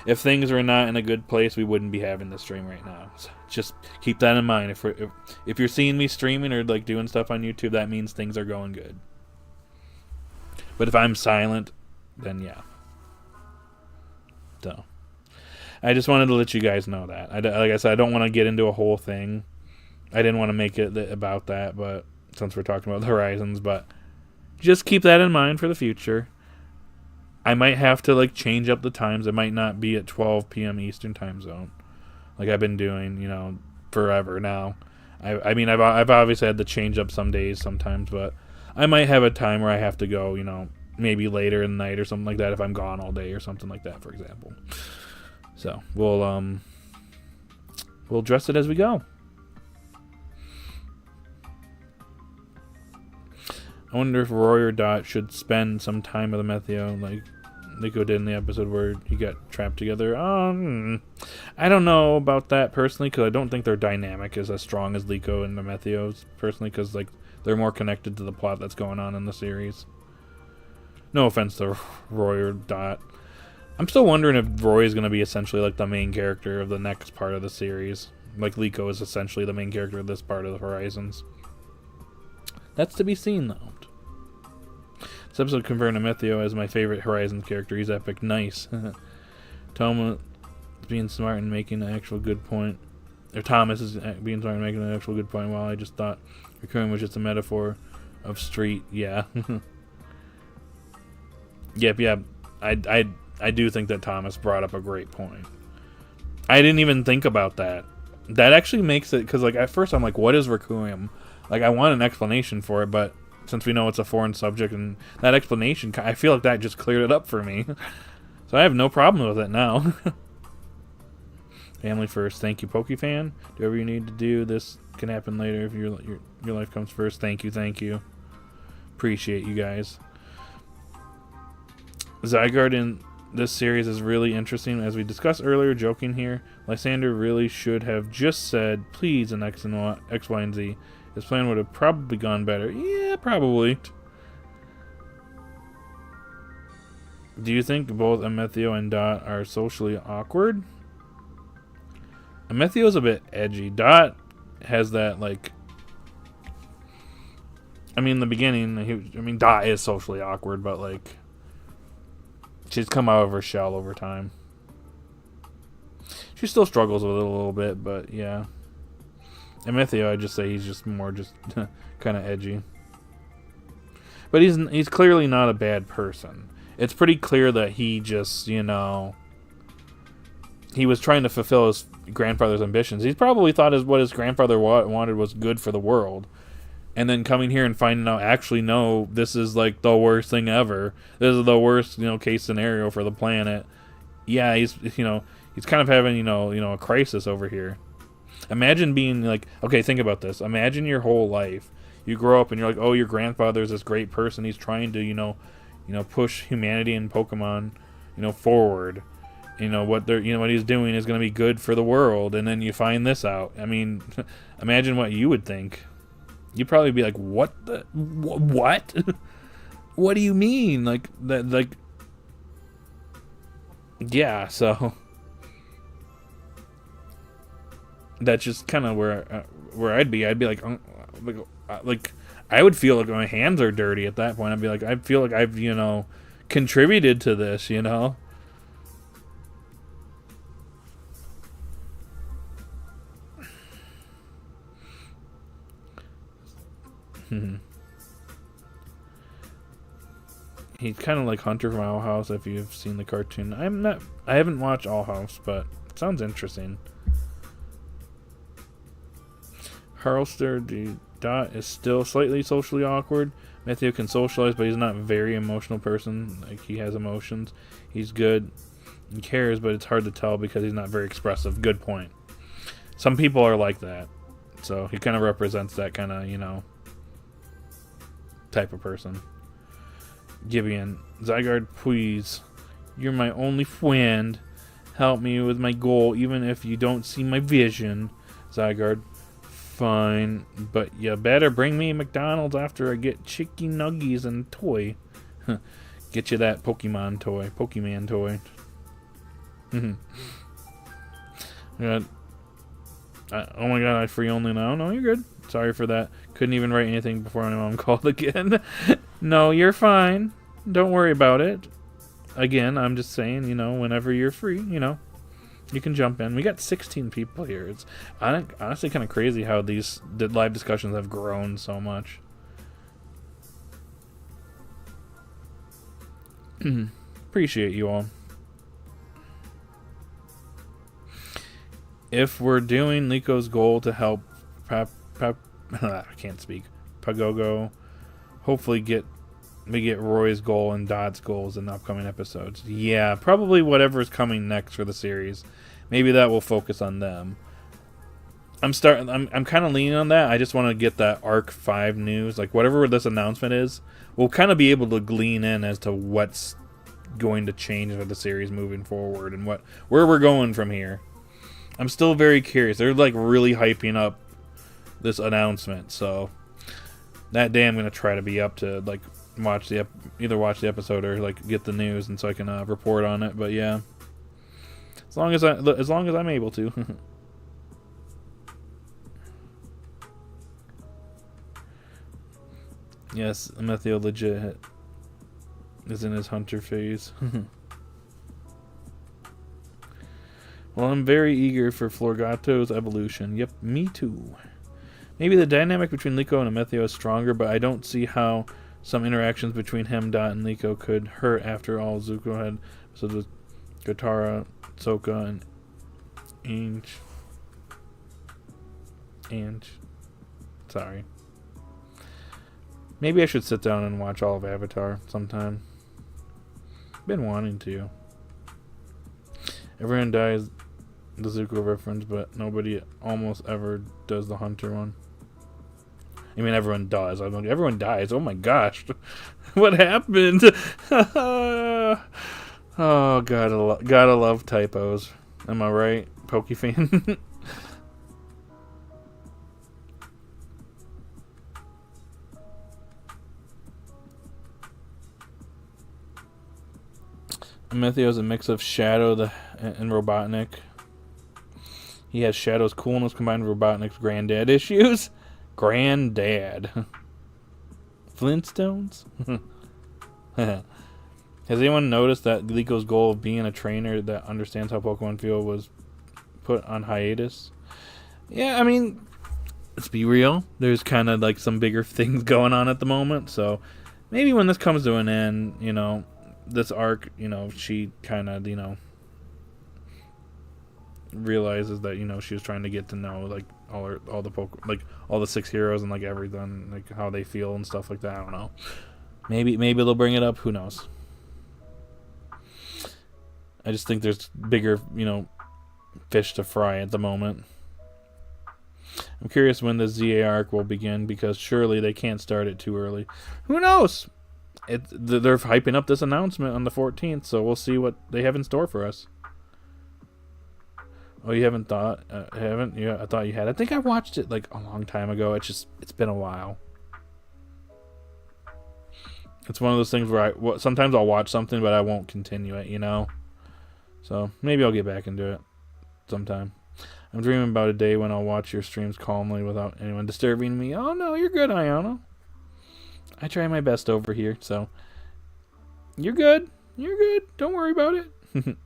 [SPEAKER 1] If things were not in a good place, we wouldn't be having this stream right now. So just keep that in mind. If you're seeing me streaming or like doing stuff on YouTube, that means things are going good. But if I'm silent, then yeah. So I just wanted to let you guys know that. Like I said, I don't want to get into a whole thing. I didn't want to make it about that, but since we're talking about the Horizons, but just keep that in mind for the future. I might have to like change up the times. It might not be at 12 p.m. Eastern time zone, like I've been doing, you know, forever now. I mean, I've obviously had to change up some days sometimes, but I might have a time where I have to go, you know, maybe later in the night or something like that if I'm gone all day or something like that, for example. So we'll address it as we go. I wonder if Roy or Dot should spend some time with Amethio, like Nico did in the episode where he got trapped together. I don't know about that personally, because I don't think their dynamic is as strong as Liko and Amethio's personally, because like they're more connected to the plot that's going on in the series. No offense to Roy or Dot. I'm still wondering if Roy is going to be essentially like the main character of the next part of the series. Like Liko is essentially the main character of this part of the Horizons. That's to be seen, though. This episode confirmed Amethio as my favorite Horizons character. He's epic. Nice. Thomas is being smart and making an actual good point. Or Thomas is being smart and making an actual good point. While I just thought Rakuium was just a metaphor of street. Yeah. Yep. I do think that Thomas brought up a great point. I didn't even think about that. That actually makes it, because like at first I'm like, what is Rakuium? Like I want an explanation for it, but since we know it's a foreign subject and that explanation, I feel like that just cleared it up for me. So I have no problem with it now. Family first. Thank you, Pokefan. Do whatever you need to do. This can happen later if your life comes first. Thank you. Appreciate you guys. Zygarde in this series is really interesting. As we discussed earlier, joking here, Lysander really should have just said, please, in X, Y, and Z. His plan would have probably gone better. Yeah, probably. Do you think both Amethio and Dot are socially awkward? Amethio's a bit edgy. Dot has that, like... I mean, in the beginning, Dot is socially awkward, but, like... She's come out of her shell over time. She still struggles with it a little bit, but yeah. Amethio, I'd just say he's just more kind of edgy. But he's clearly not a bad person. It's pretty clear that he just, you know, he was trying to fulfill his grandfather's ambitions. He probably thought what his grandfather wanted was good for the world. And then coming here and finding out, actually, no, this is like the worst thing ever. This is the worst, you know, case scenario for the planet. Yeah, he's kind of having, you know, a crisis over here. Imagine being like, okay, think about this. Imagine your whole life. You grow up and you're like, oh, your grandfather's this great person. He's trying to, you know, push humanity and Pokemon, you know, forward. You know what he's doing is going to be good for the world. And then you find this out. I mean, imagine what you would think. You'd probably be like, what? What? What do you mean? Like that? Like, yeah. So that's just kind of where I'd be. I'd be like I would feel like my hands are dirty at that point. I'd be like, I feel like I've, you know, contributed to this, you know. He's kind of like Hunter from Owl House, if you've seen the cartoon. I haven't watched Owl House, but it sounds interesting. Harlster the Dot is still slightly socially awkward. Matthew can socialize, but he's not a very emotional person. Like, he has emotions. He's good. He cares, but it's hard to tell because he's not very expressive. Good point. Some people are like that. So he kind of represents that kind of, type of person. Gibeon. Zygarde, please. You're my only friend. Help me with my goal, even if you don't see my vision. Zygarde. Fine, but you better bring me McDonald's after I get chicken nuggies and toy. Get you that Pokemon toy. Oh my god, I free only now? No, you're good. Sorry for that. Couldn't even write anything before my mom called again. No, you're fine. Don't worry about it. Again, I'm just saying, whenever you're free, you can jump in. We got 16 people here. It's honestly kind of crazy how the live discussions have grown so much. Appreciate you all. If we're doing Lico's goal to help I can't speak. Pagogo, hopefully we get Roy's goal and Dot's goals in the upcoming episodes. Yeah, probably whatever's coming next for the series. Maybe that will focus on them. I'm kind of leaning on that. I just want to get that Arc 5 news. Like, whatever this announcement is, we'll kind of be able to glean in as to what's going to change for the series moving forward and where we're going from here. I'm still very curious. They're like really hyping up this announcement, so that day I'm gonna try to be up to like either watch the episode or like get the news, and so I can report on it. But yeah, as long as I'm able to. Yes, Methiel legit is in his hunter phase. Well, I'm very eager for Florgato's evolution. Yep, me too. Maybe the dynamic between Liko and Amethio is stronger, but I don't see how some interactions between him, Dot, and Liko could hurt. After all, Zuko had with Gotara, Soka, and Ange. Sorry. Maybe I should sit down and watch all of Avatar sometime. Been wanting to. Everyone dies, the Zuko reference, but nobody almost ever does the Hunter one. I mean, everyone does. Everyone dies. Oh my gosh. What happened? Oh, gotta love typos. Am I right, Pokefan? Amethio is a mix of Shadow and Robotnik. He has Shadow's coolness combined with Robotnik's granddad issues. Granddad. Flintstones? Has anyone noticed that Liko's goal of being a trainer that understands how Pokemon feel was put on hiatus? Yeah, I mean, let's be real. There's kind of like some bigger things going on at the moment, so maybe when this comes to an end, this arc, she kind of, realizes that, she was trying to get to know, like, all the 6 heroes and, like, everything, like, how they feel and stuff like that. I don't know. Maybe they'll bring it up. Who knows? I just think there's bigger, fish to fry at the moment. I'm curious when the ZA arc will begin, because surely they can't start it too early. Who knows? They're hyping up this announcement on the 14th, so we'll see what they have in store for us. Oh, you haven't thought? Haven't? Yeah, I thought you had. I think I watched it like a long time ago. It's been a while. It's one of those things where sometimes I'll watch something, but I won't continue it, So maybe I'll get back into it sometime. I'm dreaming about a day when I'll watch your streams calmly without anyone disturbing me. Oh no, you're good, Iono. I try my best over here, so you're good. You're good. Don't worry about it.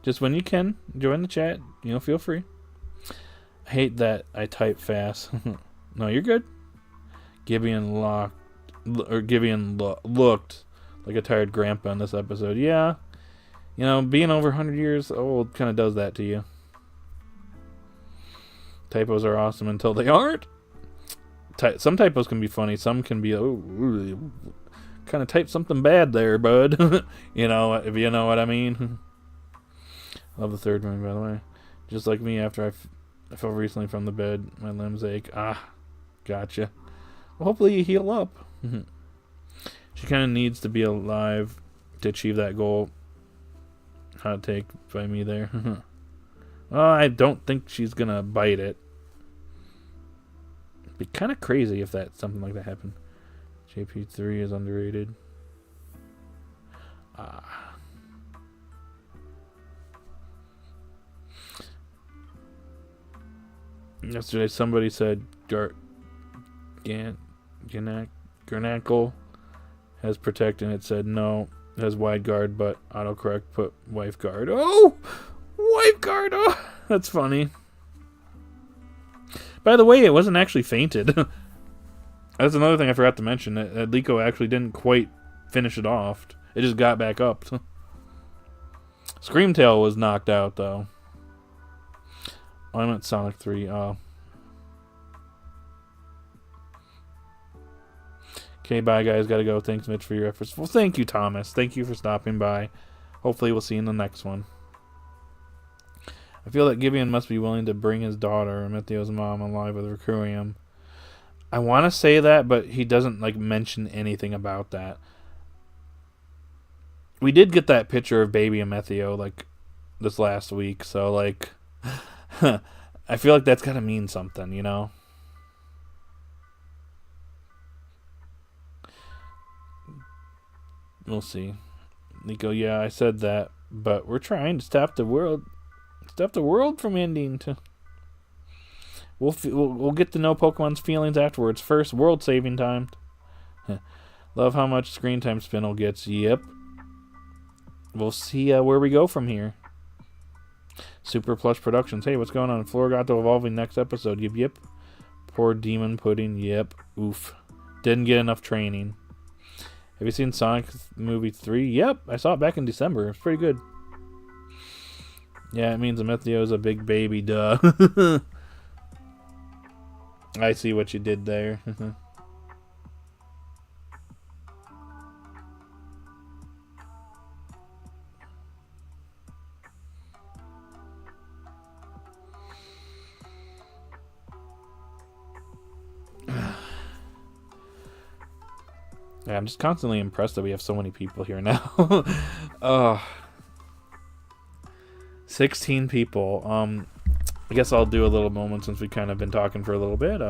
[SPEAKER 1] Just when you can, join the chat. Feel free. I hate that I type fast. No, you're good. Looked like a tired grandpa in this episode. Yeah, you know, being over 100 years old kind of does that to you. Typos are awesome until they aren't. Some typos can be funny. Some can be, kind of type something bad there, bud. You know, if you know what I mean. Love the third one, by the way. Just like me after I fell recently from the bed. My limbs ache. Gotcha. Well, hopefully you heal up. She kind of needs to be alive to achieve that goal. Hot take by me there. Well, I don't think she's going to bite it. It'd be kind of crazy if something like that happened. JP3 is underrated. Yesterday somebody said Garnacle has protect, and it said no, it has wide guard, but autocorrect put wife guard. Oh! Wife guard! Oh! That's funny. By the way, it wasn't actually fainted. That's another thing I forgot to mention. That Liko actually didn't quite finish it off. It just got back up. Screamtail was knocked out, though. Oh, I meant Sonic 3. Oh. Okay, bye, guys. Gotta go. Thanks, Mitch, for your efforts. Well, thank you, Thomas. Thank you for stopping by. Hopefully, we'll see you in the next one. I feel that Gibeon must be willing to bring his daughter, Meteo's mom, alive with Rakuium. I want to say that, but he doesn't mention anything about that. We did get that picture of baby Meteo this last week, so I feel like that's gotta mean something, you know? We'll see. Nico, yeah, I said that, but we're trying to stop the world from ending. We'll get to know Pokemon's feelings afterwards. First, world saving time. Love how much screen time Spinel gets. Yep. We'll see where we go from here. Super Plush Productions. Hey, what's going on? Florigato evolving next episode. Yep. Poor Demon Pudding. Yep. Oof. Didn't get enough training. Have you seen Sonic Movie 3? Yep. I saw it back in December. It's pretty good. Yeah, it means Meteo is a big baby. Duh. I see what you did there. Yeah, I'm just constantly impressed that we have so many people here now. 16 people. I guess I'll do a little moment since we kind of been talking for a little bit.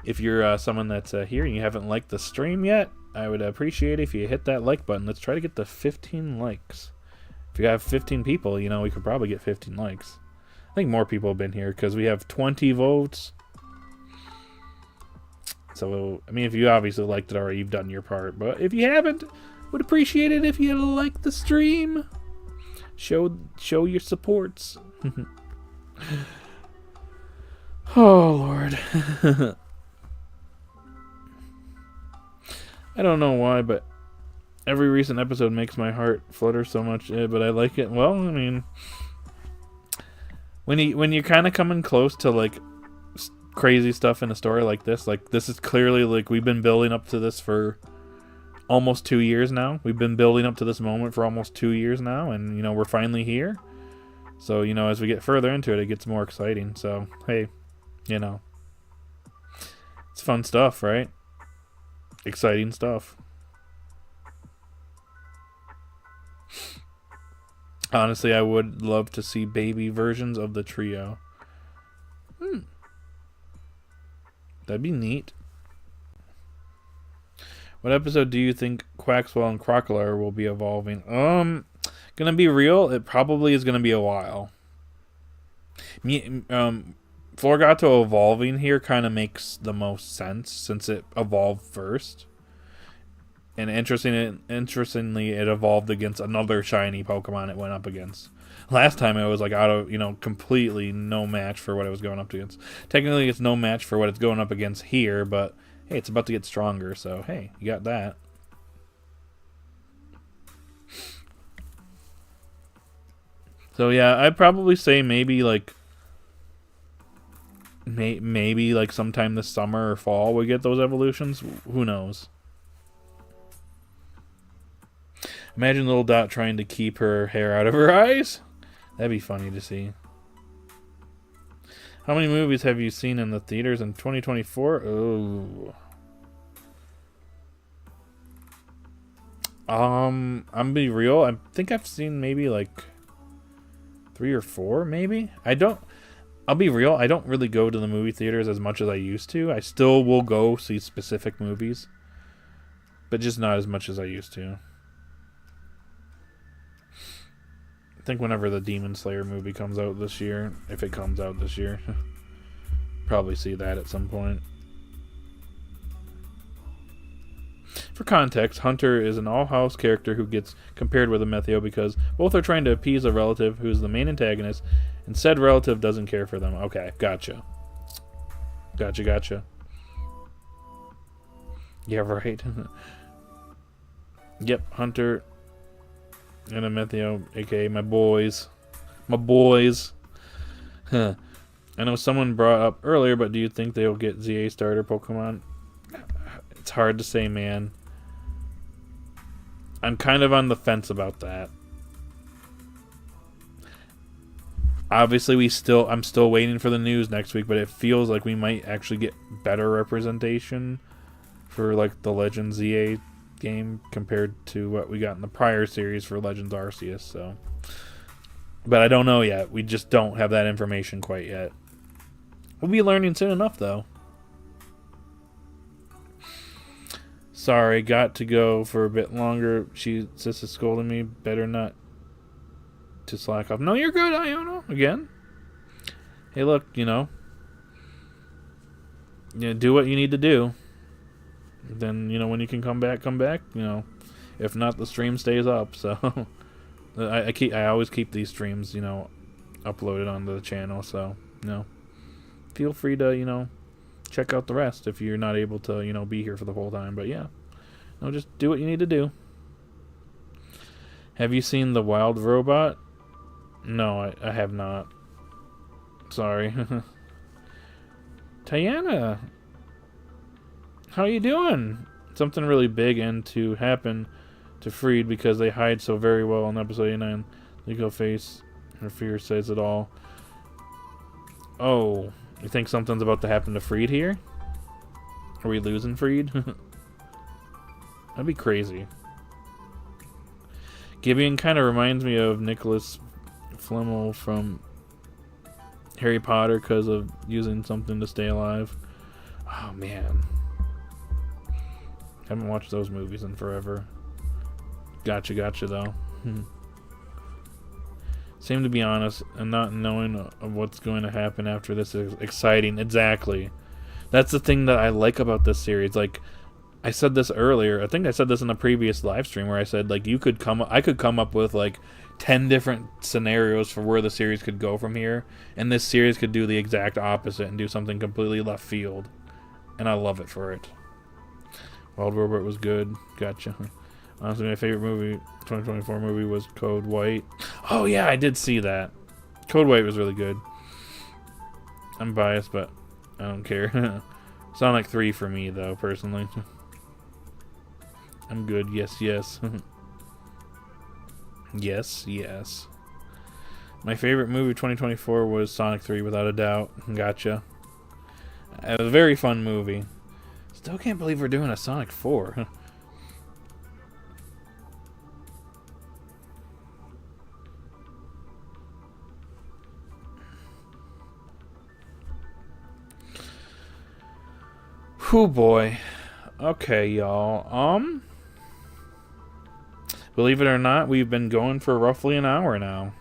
[SPEAKER 1] If you're someone that's here and you haven't liked the stream yet, I would appreciate it if you hit that like button. Let's try to get to 15 likes. If you have 15 people, you know, we could probably get 15 likes. I think more people have been here because we have 20 votes. So, I mean, if you obviously liked it already, you've done your part. But if you haven't, would appreciate it if you like the stream. Show your supports. Oh, Lord. I don't know why, but every recent episode makes my heart flutter so much, but I like it. Well, I mean, when you're kind of coming close to, crazy stuff in a story like this is clearly, we've been building up to this for almost 2 years now. We've been building up to this moment for almost 2 years now, and, you know, we're finally here. So, you know, as we get further into it, it gets more exciting. So, hey, you know, it's fun stuff, right? Exciting stuff. Honestly, I would love to see baby versions of the trio. That'd be neat. What episode do you think Quaxwell and Crocodile will be evolving? Gonna be real, it probably is gonna be a while. Florigato evolving here kind of makes the most sense since it evolved first. And interestingly, it evolved against another shiny Pokemon it went up against. Last time it was out of, completely no match for what it was going up against. Technically, it's no match for what it's going up against here, but Hey, it's about to get stronger, so hey, you got that. So yeah, I'd probably say maybe like maybe like sometime this summer or fall we get those evolutions. Who knows? Imagine little Dot trying to keep her hair out of her eyes. That'd be funny to see. How many movies have you seen in the theaters in 2024? Oh. I'm be real. I think I've seen maybe like 3 or 4, maybe. I'll be real. I don't really go to the movie theaters as much as I used to. I still will go see specific movies, but just not as much as I used to. I think whenever the Demon Slayer movie comes out this year, if it comes out this year, probably see that at some point. For context, Hunter is an all-house character who gets compared with Amethio because both are trying to appease a relative who is the main antagonist, and said relative doesn't care for them. Okay, gotcha. Gotcha. Yeah, right. Yep, Hunter and Amethio, aka my boys. Huh. I know someone brought up earlier, but do you think they'll get ZA starter Pokemon? It's hard to say, man. I'm kind of on the fence about that. Obviously, I'm still waiting for the news next week, but it feels like we might actually get better representation for like the Legends ZA game compared to what we got in the prior series for Legends Arceus. So, but I don't know yet. We just don't have that information quite yet. We'll be learning soon enough, though. Sorry, got to go for a bit longer. Sis is scolding me. Better not to slack off. No, you're good, Iono. Again. Hey, look, you know, do what you need to do. Then, you know, when you can come back, you know. If not, the stream stays up, so I always keep these streams, you know, uploaded onto the channel, so, you know, feel free to, you know, check out the rest if you're not able to, you know, be here for the whole time. But yeah, no, just do what you need to do. Have you seen The Wild Robot? No, I have not. Sorry. Tiana, how you doing? Something really big and to happen to Freed because they hide so very well in episode 89. Legal face, her fear says it all. Oh, you think something's about to happen to Freed here? Are we losing Freed? That'd be crazy. Gibeon kind of reminds me of Nicholas Flamel from Harry Potter because of using something to stay alive. Oh, man. Haven't watched those movies in forever. Gotcha, though. Seem to be honest and not knowing of what's going to happen after this is exciting. Exactly. That's the thing that I like about this series. Like, I said this earlier. I think I said this in a previous live stream where I said, like, I could come up with, like, 10 different scenarios for where the series could go from here. And this series could do the exact opposite and do something completely left field. And I love it for it. Wild Robot was good. Gotcha. Honestly, my favorite 2024 movie was Code White. Oh, yeah, I did see that. Code White was really good. I'm biased, but I don't care. Sonic 3 for me, though, personally. I'm good. Yes. Yes. My favorite movie 2024 was Sonic 3, without a doubt. Gotcha. It was a very fun movie. Still can't believe we're doing a Sonic 4. Whew, boy. Okay, y'all. Believe it or not, we've been going for roughly an hour now.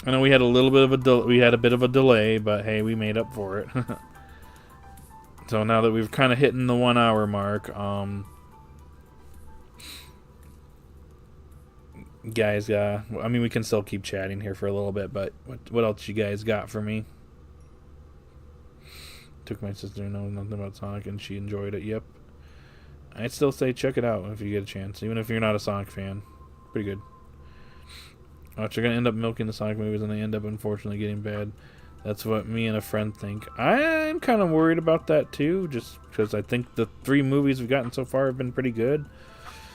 [SPEAKER 1] I know we had a bit of a delay, but hey, we made up for it. So now that we've kind of hitting the 1 hour mark, guys, I mean, we can still keep chatting here for a little bit, but what else you guys got for me? took my sister who knows nothing about Sonic, and she enjoyed it. Yep. I'd still say check it out if you get a chance, even if you're not a Sonic fan. Pretty good. Watch, you're going to end up milking the Sonic movies, and they end up, unfortunately, getting bad. That's what me and a friend think. I'm kind of worried about that, too, just because I think the 3 movies we've gotten so far have been pretty good.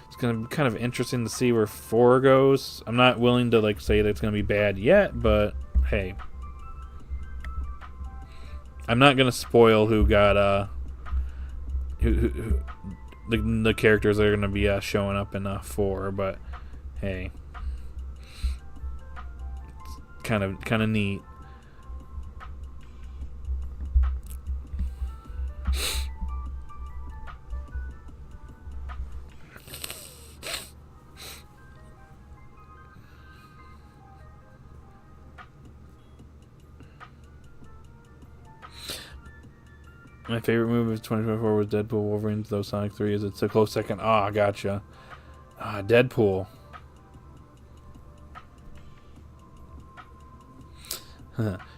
[SPEAKER 1] It's going to be kind of interesting to see where 4 goes. I'm not willing to, like, say that it's going to be bad yet, but, hey. I'm not going to spoil who got, the characters that are going to be showing up in 4, but hey, it's kind of neat. My favorite movie of 2024 was Deadpool Wolverine, though Sonic 3 is it's a close second. Ah, gotcha. Deadpool.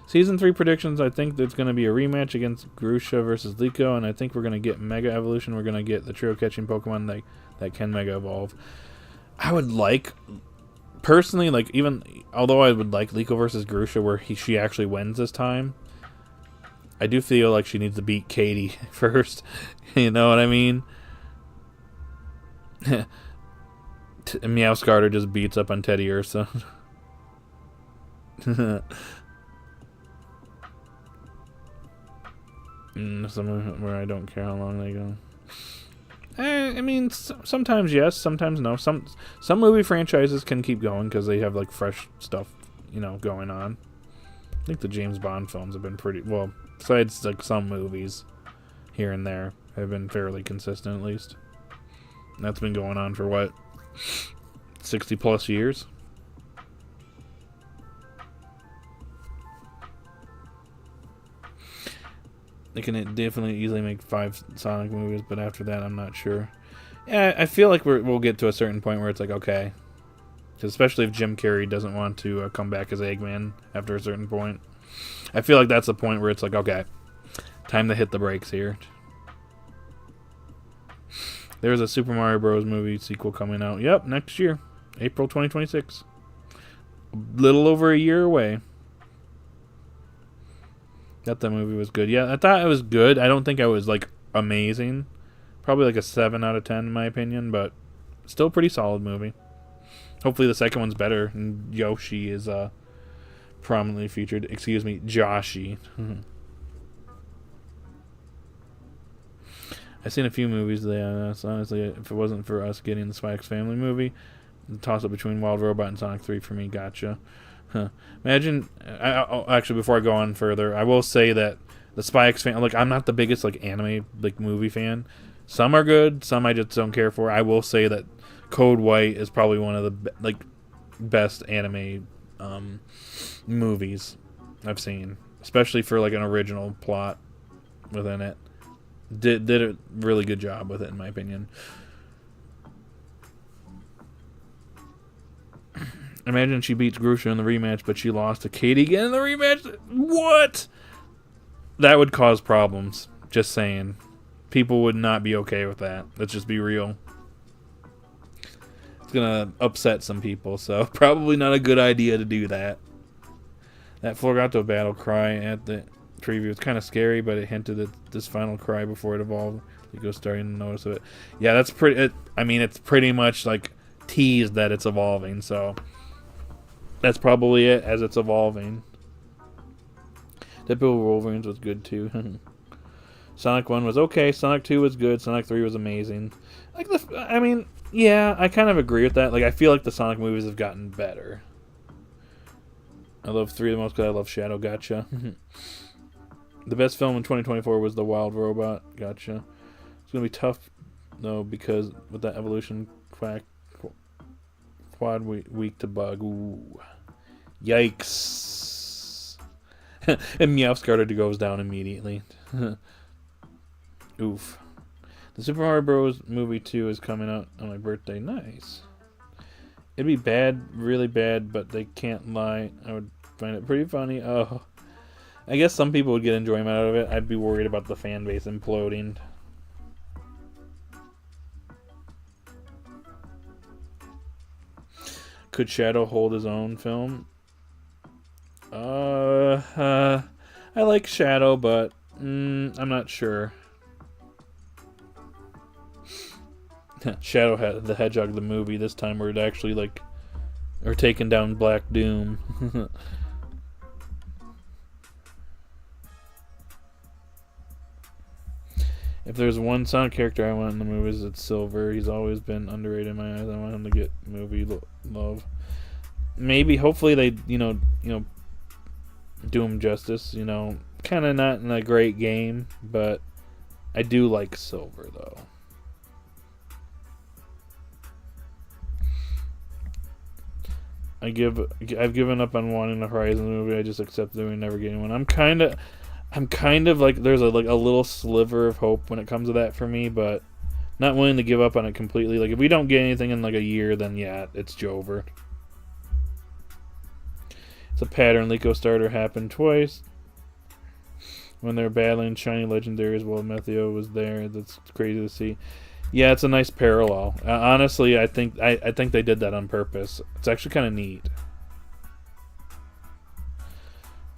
[SPEAKER 1] Season 3 predictions, I think there's going to be a rematch against Grusha versus Liko, and I think we're going to get Mega Evolution. We're going to get the trio catching Pokemon that can Mega Evolve. I would like, personally, like, even, although I would like Liko versus Grusha where she actually wins this time, I do feel like she needs to beat Katie first. You know what I mean? Meowscarter just beats up on Teddy Ursa. Some where I don't care how long they go. I mean, sometimes yes, sometimes no. Some movie franchises can keep going because they have like fresh stuff, you know, going on. I think the James Bond films have been pretty well. Besides, like, some movies here and there have been fairly consistent, at least. And that's been going on for, what, 60-plus years? They can definitely easily make 5 Sonic movies, but after that, I'm not sure. Yeah, I feel like we'll get to a certain point where it's like, okay. Especially if Jim Carrey doesn't want to come back as Eggman after a certain point. I feel like that's the point where it's like, okay, time to hit the brakes here. There's a Super Mario Bros. Movie sequel coming out. Yep, next year. April 2026. A little over a year away. Thought that movie was good. Yeah, I thought it was good. I don't think it was, like, amazing. Probably like a 7 out of 10 in my opinion, but still a pretty solid movie. Hopefully the second one's better. And Yoshi is, prominently featured. Excuse me, Joshi. I've seen a few movies there. Honestly, if it wasn't for us getting the Spy X Family movie, the toss-up between Wild Robot and Sonic 3 for me. Gotcha. Imagine... actually, before I go on further, I will say that the Spy X Family... Like, I'm not the biggest, like, anime, like, movie fan. Some are good, some I just don't care for. I will say that Code White is probably one of the, like, best anime movies I've seen, especially for like an original plot within it. Did a really good job with it in my opinion. Imagine she beats Grusha in the rematch, but she lost to Katie again in the rematch. What? That would cause problems. Just saying. People would not be okay with that. Let's just be real. It's gonna upset some people, so probably not a good idea to do that. That Florgato battle cry at the preview was kind of scary, but it hinted at this final cry before it evolved. You go starting to notice it. Yeah, that's pretty. I mean, it's pretty much like teased that it's evolving, so that's probably it as it's evolving. Deadpool Wolverines was good too. Sonic 1 was okay. Sonic 2 was good. Sonic 3 was amazing. Like I mean, yeah, I kind of agree with that. Like, I feel like the Sonic movies have gotten better. I love 3 the most because I love Shadow. Gotcha. The best film in 2024 was The Wild Robot. Gotcha. It's going to be tough, though, because with that evolution quad weak to bug. Ooh. Yikes. And Meowscarter goes down immediately. Oof. The Super Mario Bros. Movie 2 is coming out on my birthday. Nice. It'd be bad, really bad, but they can't lie. I would find it pretty funny. Oh. I guess some people would get enjoyment out of it. I'd be worried about the fan base imploding. Could Shadow hold his own film? I like Shadow, but I'm not sure. Shadow had the Hedgehog the movie this time, where it actually like are taking down Black Doom. If there's one Sonic character I want in the movies, it's Silver. He's always been underrated in my eyes. I want him to get movie love. Maybe, hopefully they, do him justice. Kind of not in a great game, but I do like Silver though. I've given up on wanting a Horizon movie. I just accept that we never getting one. I'm kind of like, there's a little sliver of hope when it comes to that for me, but not willing to give up on it completely. Like, if we don't get anything in like a year, then yeah, it's Jover. It's a pattern. Lico starter happened twice. When they're battling shiny legendaries while Metheo was there. That's crazy to see. Yeah, it's a nice parallel. Honestly, I think they did that on purpose. It's actually kind of neat.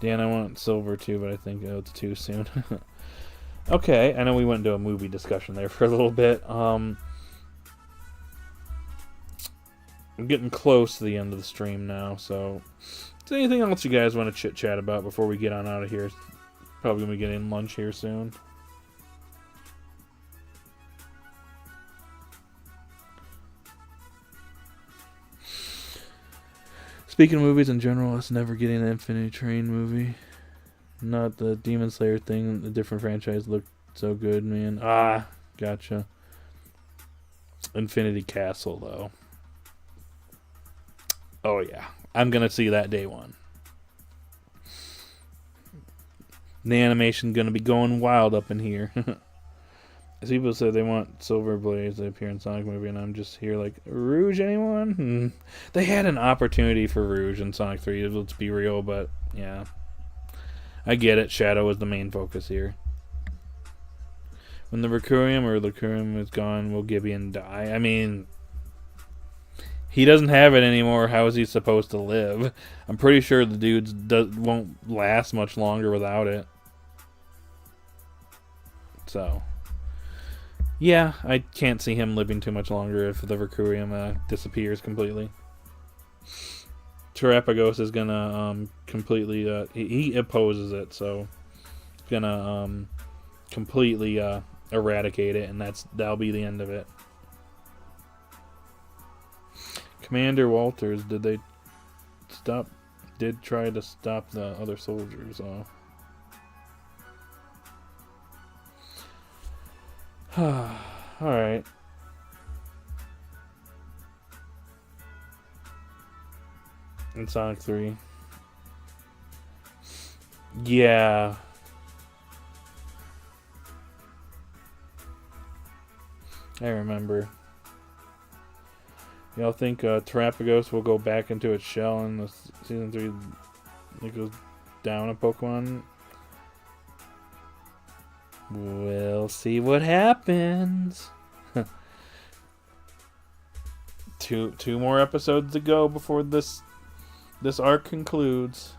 [SPEAKER 1] Dan, I want Silver too, but I think it's too soon. Okay, I know we went into a movie discussion there for a little bit. I'm getting close to the end of the stream now, so is there anything else you guys want to chit-chat about before we get on out of here? Probably going to be getting lunch here soon. Speaking of movies in general, us never getting an Infinity Train movie. Not the Demon Slayer thing. The different franchise looked so good, man. Ah, gotcha. Infinity Castle, though. Oh, yeah. I'm going to see that day one. The animation going to be going wild up in here. People say they want Silver Blaze to appear in Sonic movie, and I'm just here like, Rouge, anyone? They had an opportunity for Rouge in Sonic 3, let's be real, but yeah. I get it, Shadow is the main focus here. When the Rakuium is gone, will Gibeon die? I mean, he doesn't have it anymore, how is he supposed to live? I'm pretty sure the dude won't last much longer without it. So... yeah, I can't see him living too much longer if the Rakuium disappears completely. Terapagos is gonna completely he opposes it, so he's gonna completely eradicate it, and that'll be the end of it. Commander Walters, did try to stop the other soldiers. Alright. In Sonic 3. Yeah. I remember. Y'all think Terapagos will go back into its shell in the Season 3 it goes down a Pokemon? We'll see what happens. Two more episodes to go before this arc concludes.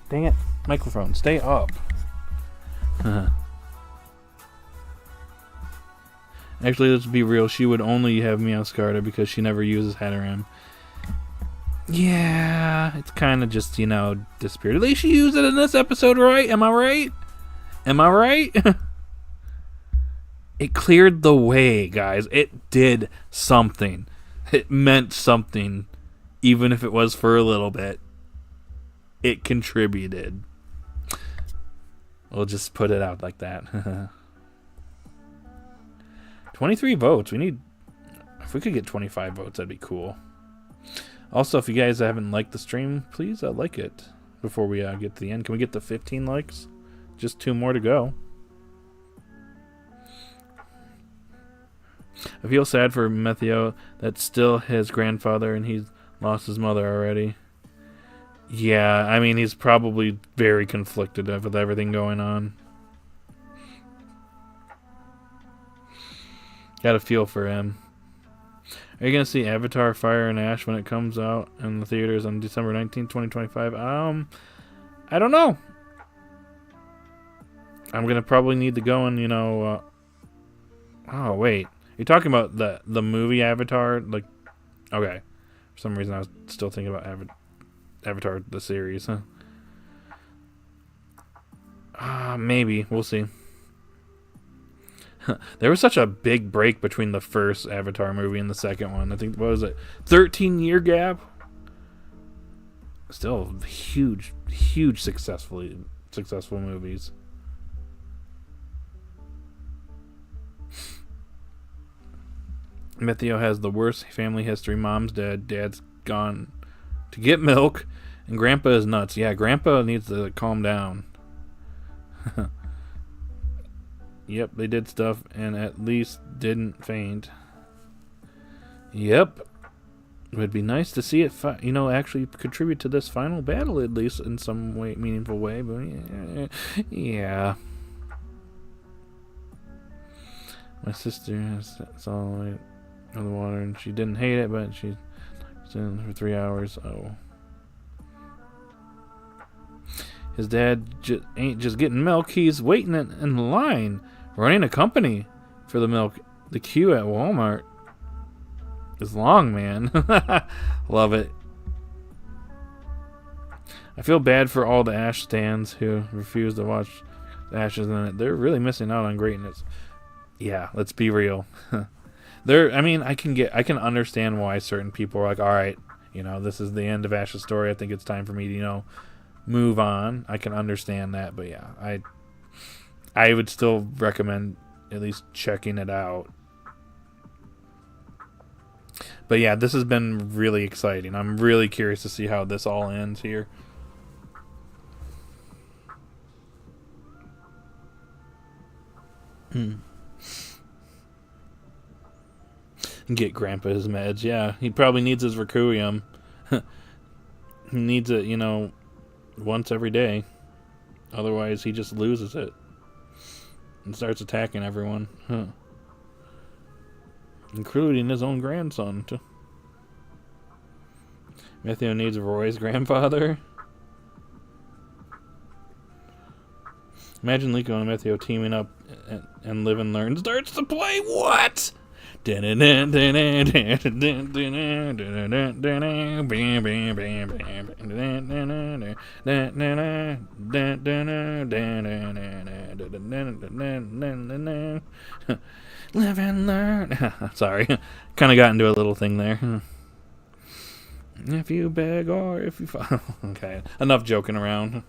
[SPEAKER 1] Dang it. Microphone, stay up. Actually, let's be real. She would only have Meowscarada because she never uses Hatterene. Yeah, it's kind of just, disappeared. At least she used it in this episode, right? Am I right? Am I right? It cleared the way, guys. It did something. It meant something, even if it was for a little bit. It contributed. We'll just put it out like that. 23 votes. If we could get 25 votes, that'd be cool. Also, if you guys haven't liked the stream, please like it before we get to the end. Can we get to 15 likes? Just 2 more to go. I feel sad for Metheo. That's still his grandfather, and he's lost his mother already. Yeah, I mean, he's probably very conflicted with everything going on. Gotta feel for him. Are you gonna see Avatar: Fire and Ash when it comes out in the theaters on December 19th, 2025? I don't know. I'm gonna probably need to go and, you know, oh wait. You're talking about the movie Avatar? Like, okay. For some reason I was still thinking about Avatar the series, huh? Maybe. We'll see. There was such a big break between the first Avatar movie and the second one. I think, what was it? 13-year gap? Still huge successful movies. Metheo has the worst family history. Mom's dead. Dad's gone to get milk. And Grandpa is nuts. Yeah, Grandpa needs to calm down. Yep, they did stuff and at least didn't faint. Yep. It would be nice to see it, actually contribute to this final battle, at least in some way, meaningful way. But yeah. My sister saw the light of the water and she didn't hate it, but she's in for 3 hours. Oh. His dad ain't just getting milk, he's waiting in the line, running a company for the milk. The queue at Walmart is long, man. Love it. I feel bad for all the Ash stands who refuse to watch the Ashes in it. They're really missing out on greatness. Yeah, let's be real. I can understand why certain people are like, all right, this is the end of Ash's story. I think it's time for me to, move on. I can understand that, but yeah, I would still recommend at least checking it out. But yeah, this has been really exciting. I'm really curious to see how this all ends here. Get Grandpa his meds. Yeah, he probably needs his Rakuium. He needs it, once every day. Otherwise, he just loses it and starts attacking everyone, including his own grandson. Metheo needs Roy's grandfather. Imagine Liko and Metheo teaming up and Live and Learn starts to play. What? Live and learn. Sorry, kind of got into a little thing there. If you beg or if you fall. Okay, enough joking around.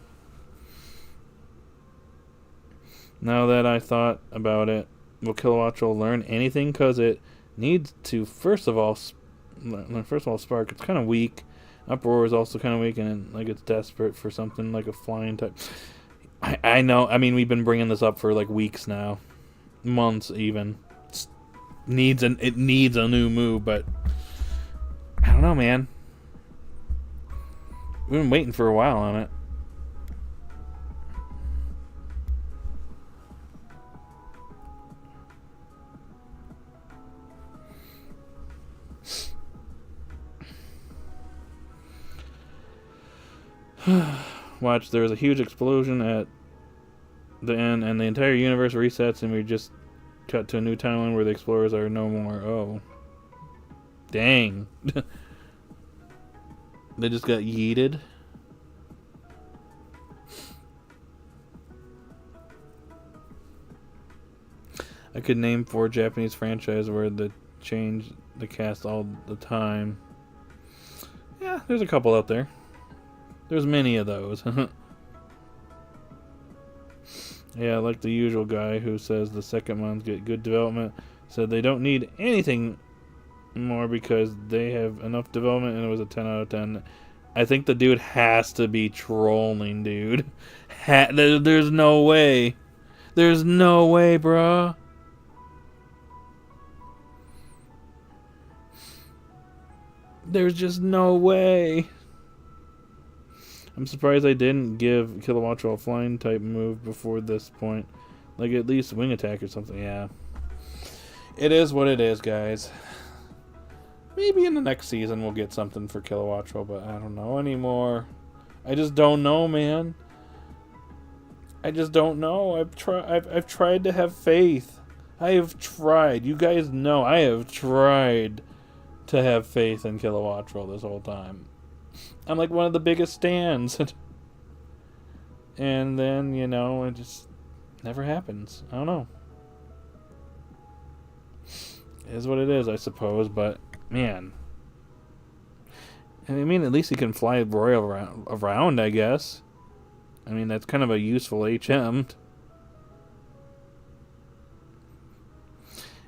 [SPEAKER 1] Now that I thought about it, will Kilowattrel learn anything? Because it needs to, first of all, Spark. It's kind of weak. Uproar is also kind of weak, and it's desperate for something like a flying type. I know. I mean, we've been bringing this up for weeks now, months even. It needs a new move, but I don't know, man. We've been waiting for a while on it. Watch, there was a huge explosion at the end, and the entire universe resets, and we just cut to a new timeline where the explorers are no more. Oh. Dang. They just got yeeted. I could name 4 Japanese franchises where they change the cast all the time. Yeah, there's a couple out there. There's many of those. Yeah, like the usual guy who says the second ones get good development. Said they don't need anything more because they have enough development and it was a 10 out of 10. I think the dude has to be trolling, dude. There's no way. There's no way, bruh. There's just no way. I'm surprised I didn't give Kilowattrel a flying type move before this point. Like at least wing attack or something, yeah. It is what it is, guys. Maybe in the next season we'll get something for Kilowattrel, but I don't know anymore. I just don't know, man. I just don't know. I've tried to have faith. I have tried. You guys know I have tried to have faith in Kilowattrel this whole time. I'm like one of the biggest stans. And then, you know, it just never happens. I don't know. It is what it is, I suppose, but man. I mean, at least he can fly Royal around, I guess. I mean, that's kind of a useful HM.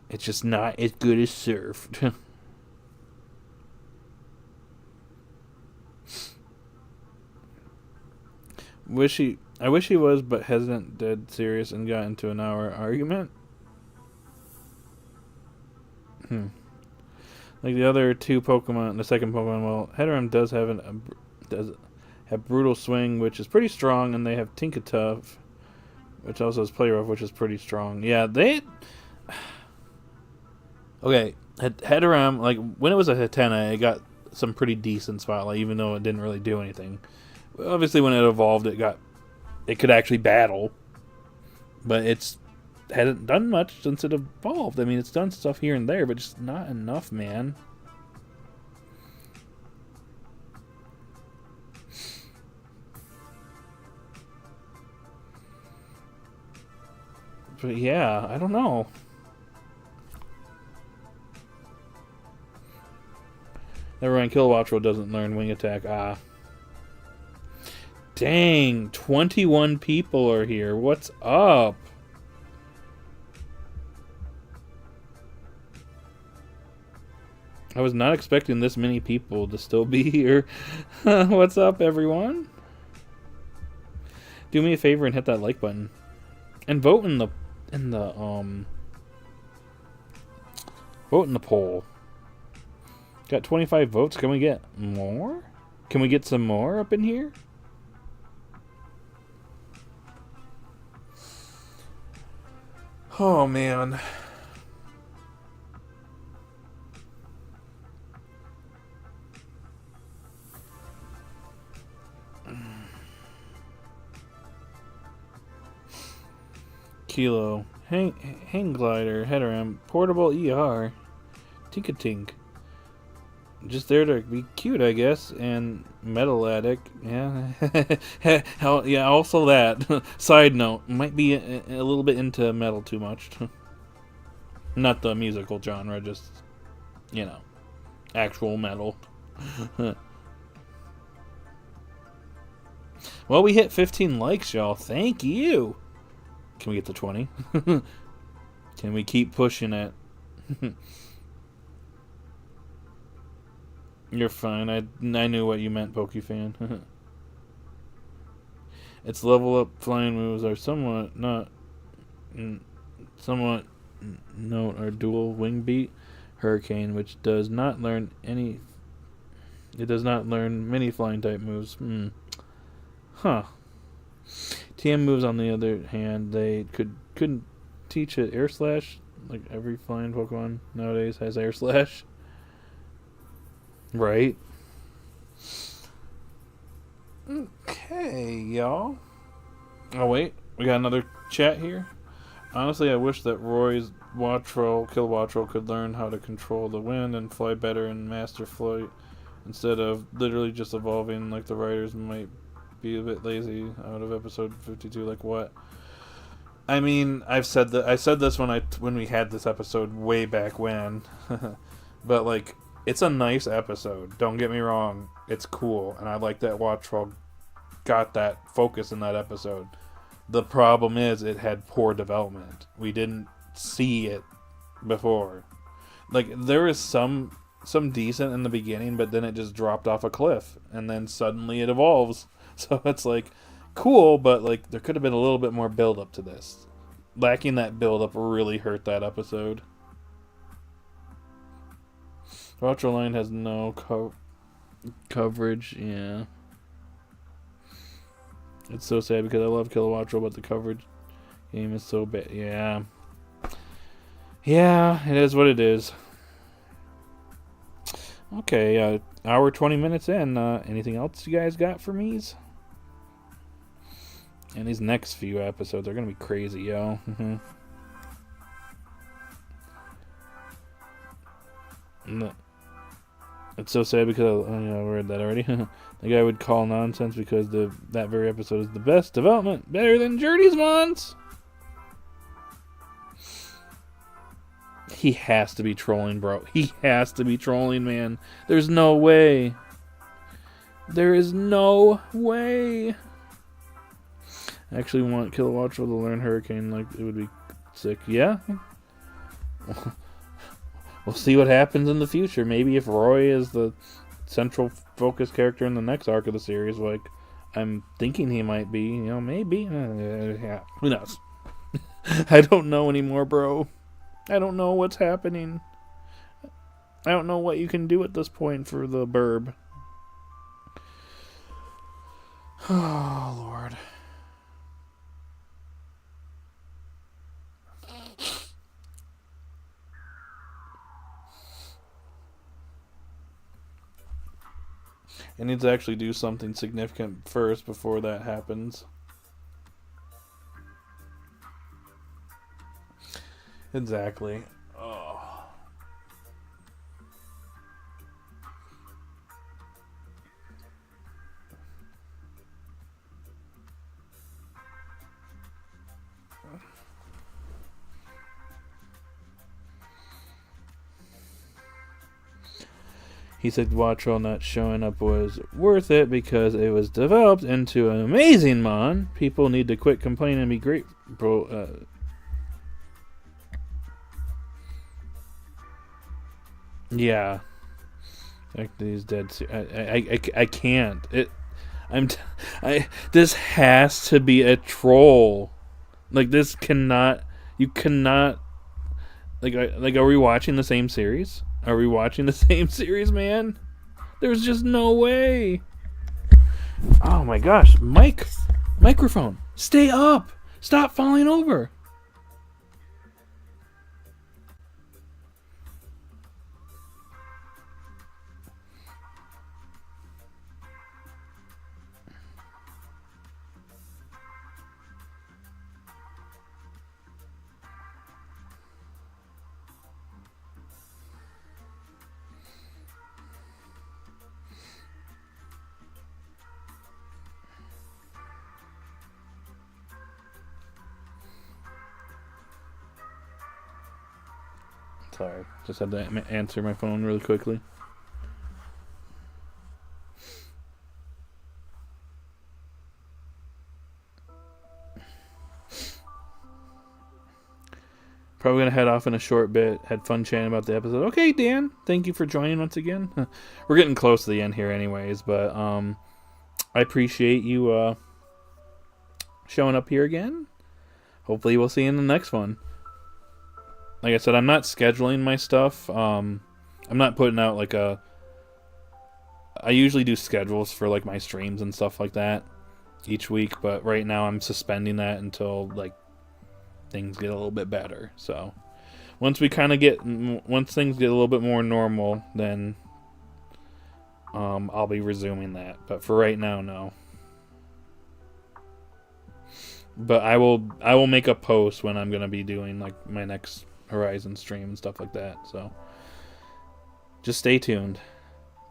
[SPEAKER 1] It's just not as good as Surf. I wish he was, but hasn't dead serious and got into an hour argument. Like the other two Pokemon, the second Pokemon, well, Heatram does have Brutal Swing, which is pretty strong, and they have Tinkatuff, which also has Play Rough, which is pretty strong. Yeah, they... Okay, Heatram, like, when it was a Hatena, it got some pretty decent spotlight, even though it didn't really do anything. Obviously, when it evolved, it could actually battle, but it's hasn't done much since it evolved. I mean, it's done stuff here and there, but just not enough, man. But yeah, I don't know. Never mind, Kilowattrel doesn't learn Wing Attack. Ah. Dang, 21 people are here. What's up? I was not expecting this many people to still be here. What's up, everyone? Do me a favor and hit that like button. And vote in the poll. Got 25 votes. Can we get more? Can we get some more up in here? Oh, man. Kilo. Hang glider. Heatram. Portable ER. Tinkatink. Just there to be cute, I guess. And Metal Addict. Yeah. Yeah, also that. Side note. Might be a little bit into metal too much. Not the musical genre, just, you know, actual metal. Well, we hit 15 likes, y'all. Thank you. Can we get to 20? Can we keep pushing it? You're fine. I knew what you meant, Pokefan. Its level up flying moves are somewhat note our dual wing beat Hurricane, which does not learn any. It does not learn many flying type moves. Huh. TM moves, on the other hand, they couldn't teach it Air Slash. Like every flying Pokemon nowadays has Air Slash. Right. Okay, y'all. Oh wait, we got another chat here. Honestly, I wish that Roy's Kilowattrel could learn how to control the wind and fly better in Master Flight instead of literally just evolving like the writers might be a bit lazy out of episode 52. Like what? I mean, I said this when we had this episode way back when. But like, it's a nice episode. Don't get me wrong. It's cool, and I like that Wattrel got that focus in that episode. The problem is it had poor development. We didn't see it before. Like, there is some decent in the beginning, but then it just dropped off a cliff, and then suddenly it evolves. So it's like cool, but like there could have been a little bit more build up to this. Lacking that build up really hurt that episode. Ultra Line has no coverage. Yeah, it's so sad because I love Kilowattrel, but the coverage game is so bad. Yeah, it is what it is. Okay, hour 20 minutes in. Anything else you guys got for me's? And these next few episodes are gonna be crazy, yo. It's so sad because I read that already. The guy would call nonsense because that very episode is the best development, better than Journey's Mons. He has to be trolling, bro. He has to be trolling, man. There's no way. There is no way. I actually want Kilowattrel to learn Hurricane. Like, it would be sick. Yeah. We'll see what happens in the future. Maybe if Roy is the central focus character in the next arc of the series, like I'm thinking he might be, maybe. Yeah. Who knows? I don't know anymore, bro. I don't know what's happening. I don't know what you can do at this point for the burb. Oh, Lord. It needs to actually do something significant first before that happens. Exactly. Oh. He said Wattrel not showing up was worth it because it was developed into an amazing mon. People need to quit complaining and be grateful. Yeah. Like these dead. I can't. This has to be a troll. Like this cannot. You cannot. Like are we watching the same series? Are we watching the same series, man? There's just no way. Oh my gosh. Microphone. Stay up. Stop falling over. Sorry, just had to answer my phone really quickly. Probably going to head off in a short bit. Had fun chatting about the episode. Okay, Dan, thank you for joining once again. We're getting close to the end here anyways, but I appreciate you showing up here again. Hopefully we'll see you in the next one. Like I said, I'm not scheduling my stuff. I'm not putting out like I usually do schedules for like my streams and stuff like that each week, but right now I'm suspending that until like things get a little bit better. So once things get a little bit more normal, then I'll be resuming that. But for right now, no. But I will make a post when I'm gonna be doing like my next Horizon stream and stuff like that. So just stay tuned.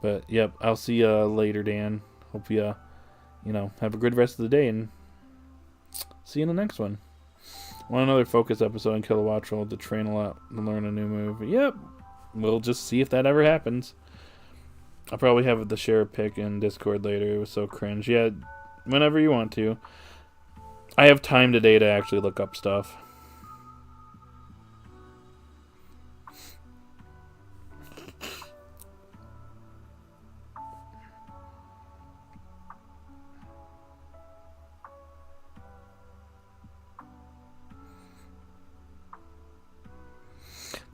[SPEAKER 1] But yep, I'll see you later, Dan. Hope you have a good rest of the day and see you in the next one. Want another focus episode on Kilowattrel to train a lot and learn a new move? Yep. We'll just see if that ever happens. I'll probably have the share pick in Discord later. It was so cringe. Yeah, whenever you want to. I have time today to actually look up stuff.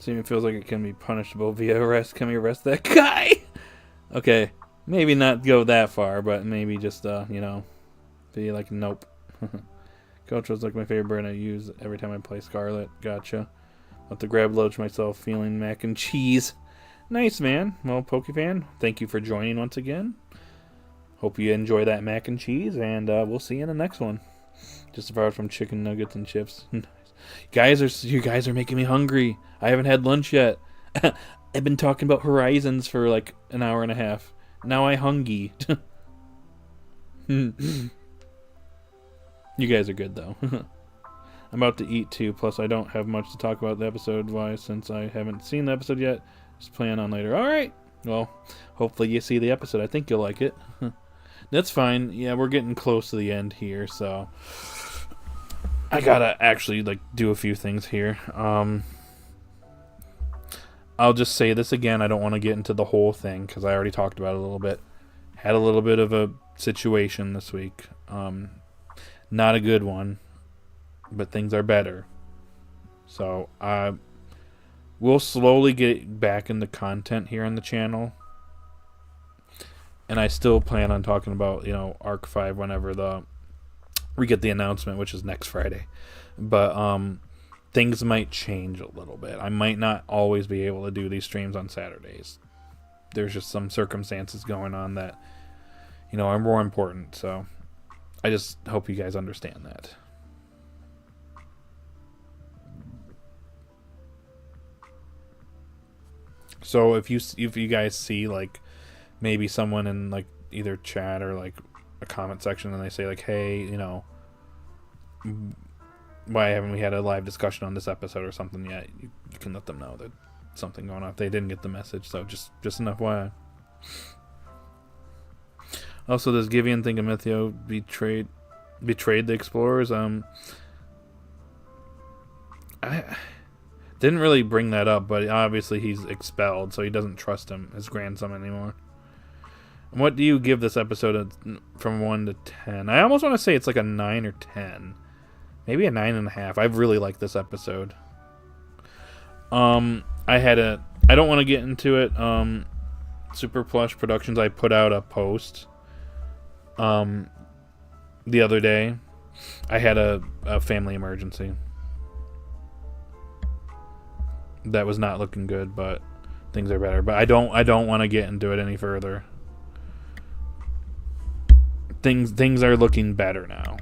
[SPEAKER 1] Steam feels like it can be punishable via arrest. Can we arrest that guy? Okay, maybe not go that far, but maybe just, you know, be like, nope. Coach was like my favorite bird I use every time I play Scarlet. Gotcha. Let the grab loach myself, feeling mac and cheese. Nice, man. Well, Pokefan, thank you for joining once again. Hope you enjoy that mac and cheese, and we'll see you in the next one. Just apart from chicken nuggets and chips. You guys are making me hungry. I haven't had lunch yet. I've been talking about Horizons for like an hour and a half. Now I hungry. You guys are good though. I'm about to eat too, plus I don't have much to talk about the episode wise since I haven't seen the episode yet. Just plan on later. Alright. Well, hopefully you see the episode. I think you'll like it. That's fine. Yeah, we're getting close to the end here, so I gotta actually like do a few things here. I'll just say this again. I don't want to get into the whole thing because I already talked about it a little bit. Had a little bit of a situation this week. Not a good one, but things are better. So we'll slowly get back into content here on the channel. And I still plan on talking about, you know, Arc 5 whenever we get the announcement, which is next Friday. But things might change a little bit. I might not always be able to do these streams on Saturdays. There's just some circumstances going on that, you know, are more important. So I just hope you guys understand that. So if you guys see like maybe someone in like either chat or like a comment section and they say like, hey, you know, why haven't we had a live discussion on this episode or something yet? You can let them know that something going on if they didn't get the message. So just an FYI. Also, does Givian think Amethio betrayed the explorers? I didn't really bring that up, but obviously he's expelled, so he doesn't trust his grandson anymore. What do you give this episode from 1 to 10? I almost want to say it's like a 9 or 10. Maybe a 9.5. I really like this episode. I don't want to get into it. Super Plush Productions, I put out a post the other day. I had a family emergency. That was not looking good, but things are better. But I don't want to get into it any further. Things are looking better now.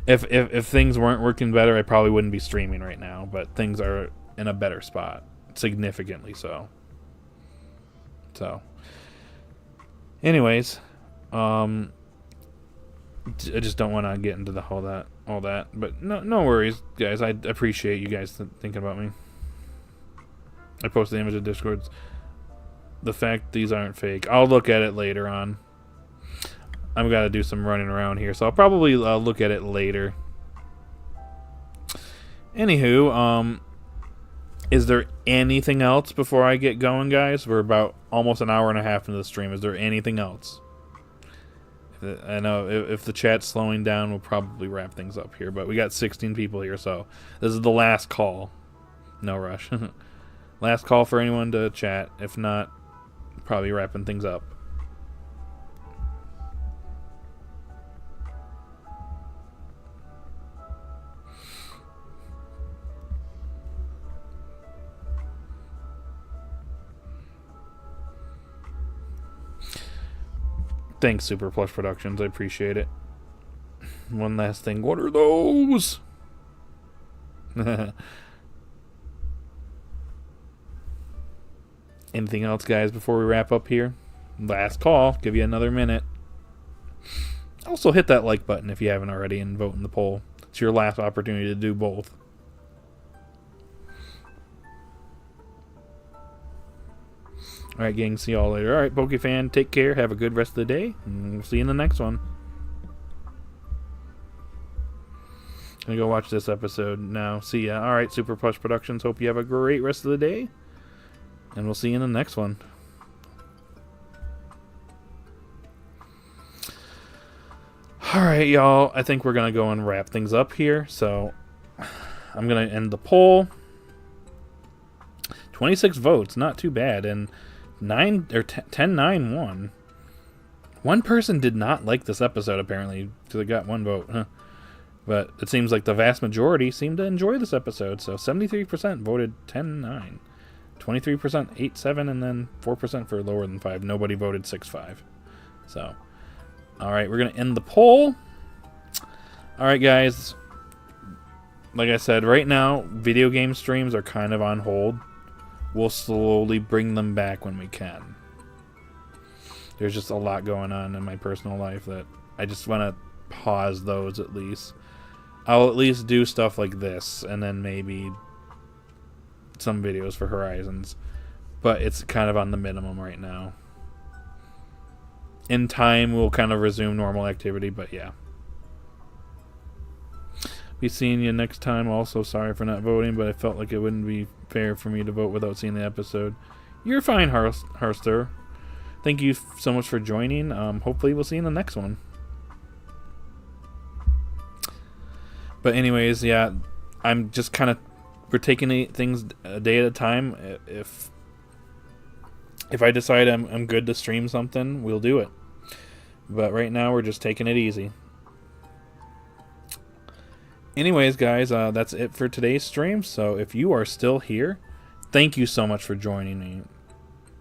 [SPEAKER 1] If things weren't working better, I probably wouldn't be streaming right now. But things are in a better spot, significantly so. So, anyways, I just don't want to get into all that. But no worries, guys. I appreciate you guys thinking about me. I posted the image of Discords. The fact these aren't fake. I'll look at it later on. I've got to do some running around here, so I'll probably look at it later. Anywho, is there anything else before I get going, guys? We're about almost an hour and a half into the stream. Is there anything else? I know if the chat's slowing down, we'll probably wrap things up here, but we got 16 people here, so this is the last call. No rush. Last call for anyone to chat. If not, probably wrapping things up. Thanks, Super Plush Productions. I appreciate it. One last thing. What are those? Anything else, guys, before we wrap up here? Last call. Give you another minute. Also, hit that like button if you haven't already and vote in the poll. It's your last opportunity to do both. Alright, gang. See y'all later. Alright, Pokefan, take care. Have a good rest of the day. And we'll see you in the next one. Gonna go watch this episode now. See ya. Alright, Super Plush Productions. Hope you have a great rest of the day. And we'll see you in the next one. Alright, y'all. I think we're going to go and wrap things up here. So, I'm going to end the poll. 26 votes, not too bad, and 10-9 won. One person did not like this episode, apparently, so they got one vote. Huh. But it seems like the vast majority seemed to enjoy this episode, so 73% voted 10-9. 23% 8-7, and then 4% for lower than 5. Nobody voted 6-5. So, alright, we're going to end the poll. Alright, guys. Like I said, right now, video game streams are kind of on hold. We'll slowly bring them back when we can. There's just a lot going on in my personal life that I just want to pause those at least. I'll at least do stuff like this, and then maybe some videos for Horizons. But it's kind of on the minimum right now. In time, we'll kind of resume normal activity, but yeah. Be seeing you next time. Also, sorry for not voting, but I felt like it wouldn't be fair for me to vote without seeing the episode. You're fine, Harster. Thank you so much for joining. Hopefully we'll see you in the next one. But anyways, yeah, I'm just kind of, we're taking things a day at a time. If I decide I'm good to stream something, we'll do it. But right now we're just taking it easy. Anyways, guys, that's it for today's stream. So if you are still here, thank you so much for joining me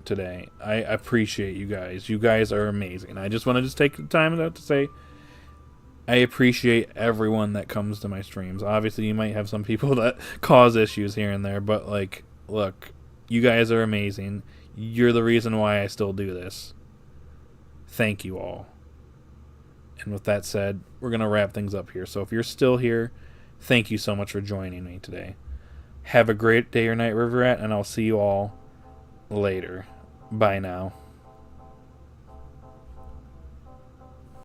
[SPEAKER 1] today. I appreciate you guys. You guys are amazing. I just want to take the time out to say I appreciate everyone that comes to my streams. Obviously, you might have some people that cause issues here and there, but like, look, you guys are amazing. You're the reason why I still do this. Thank you all. And with that said, we're going to wrap things up here. So if you're still here, thank you so much for joining me today. Have a great day or night, River Rat, and I'll see you all later. Bye now.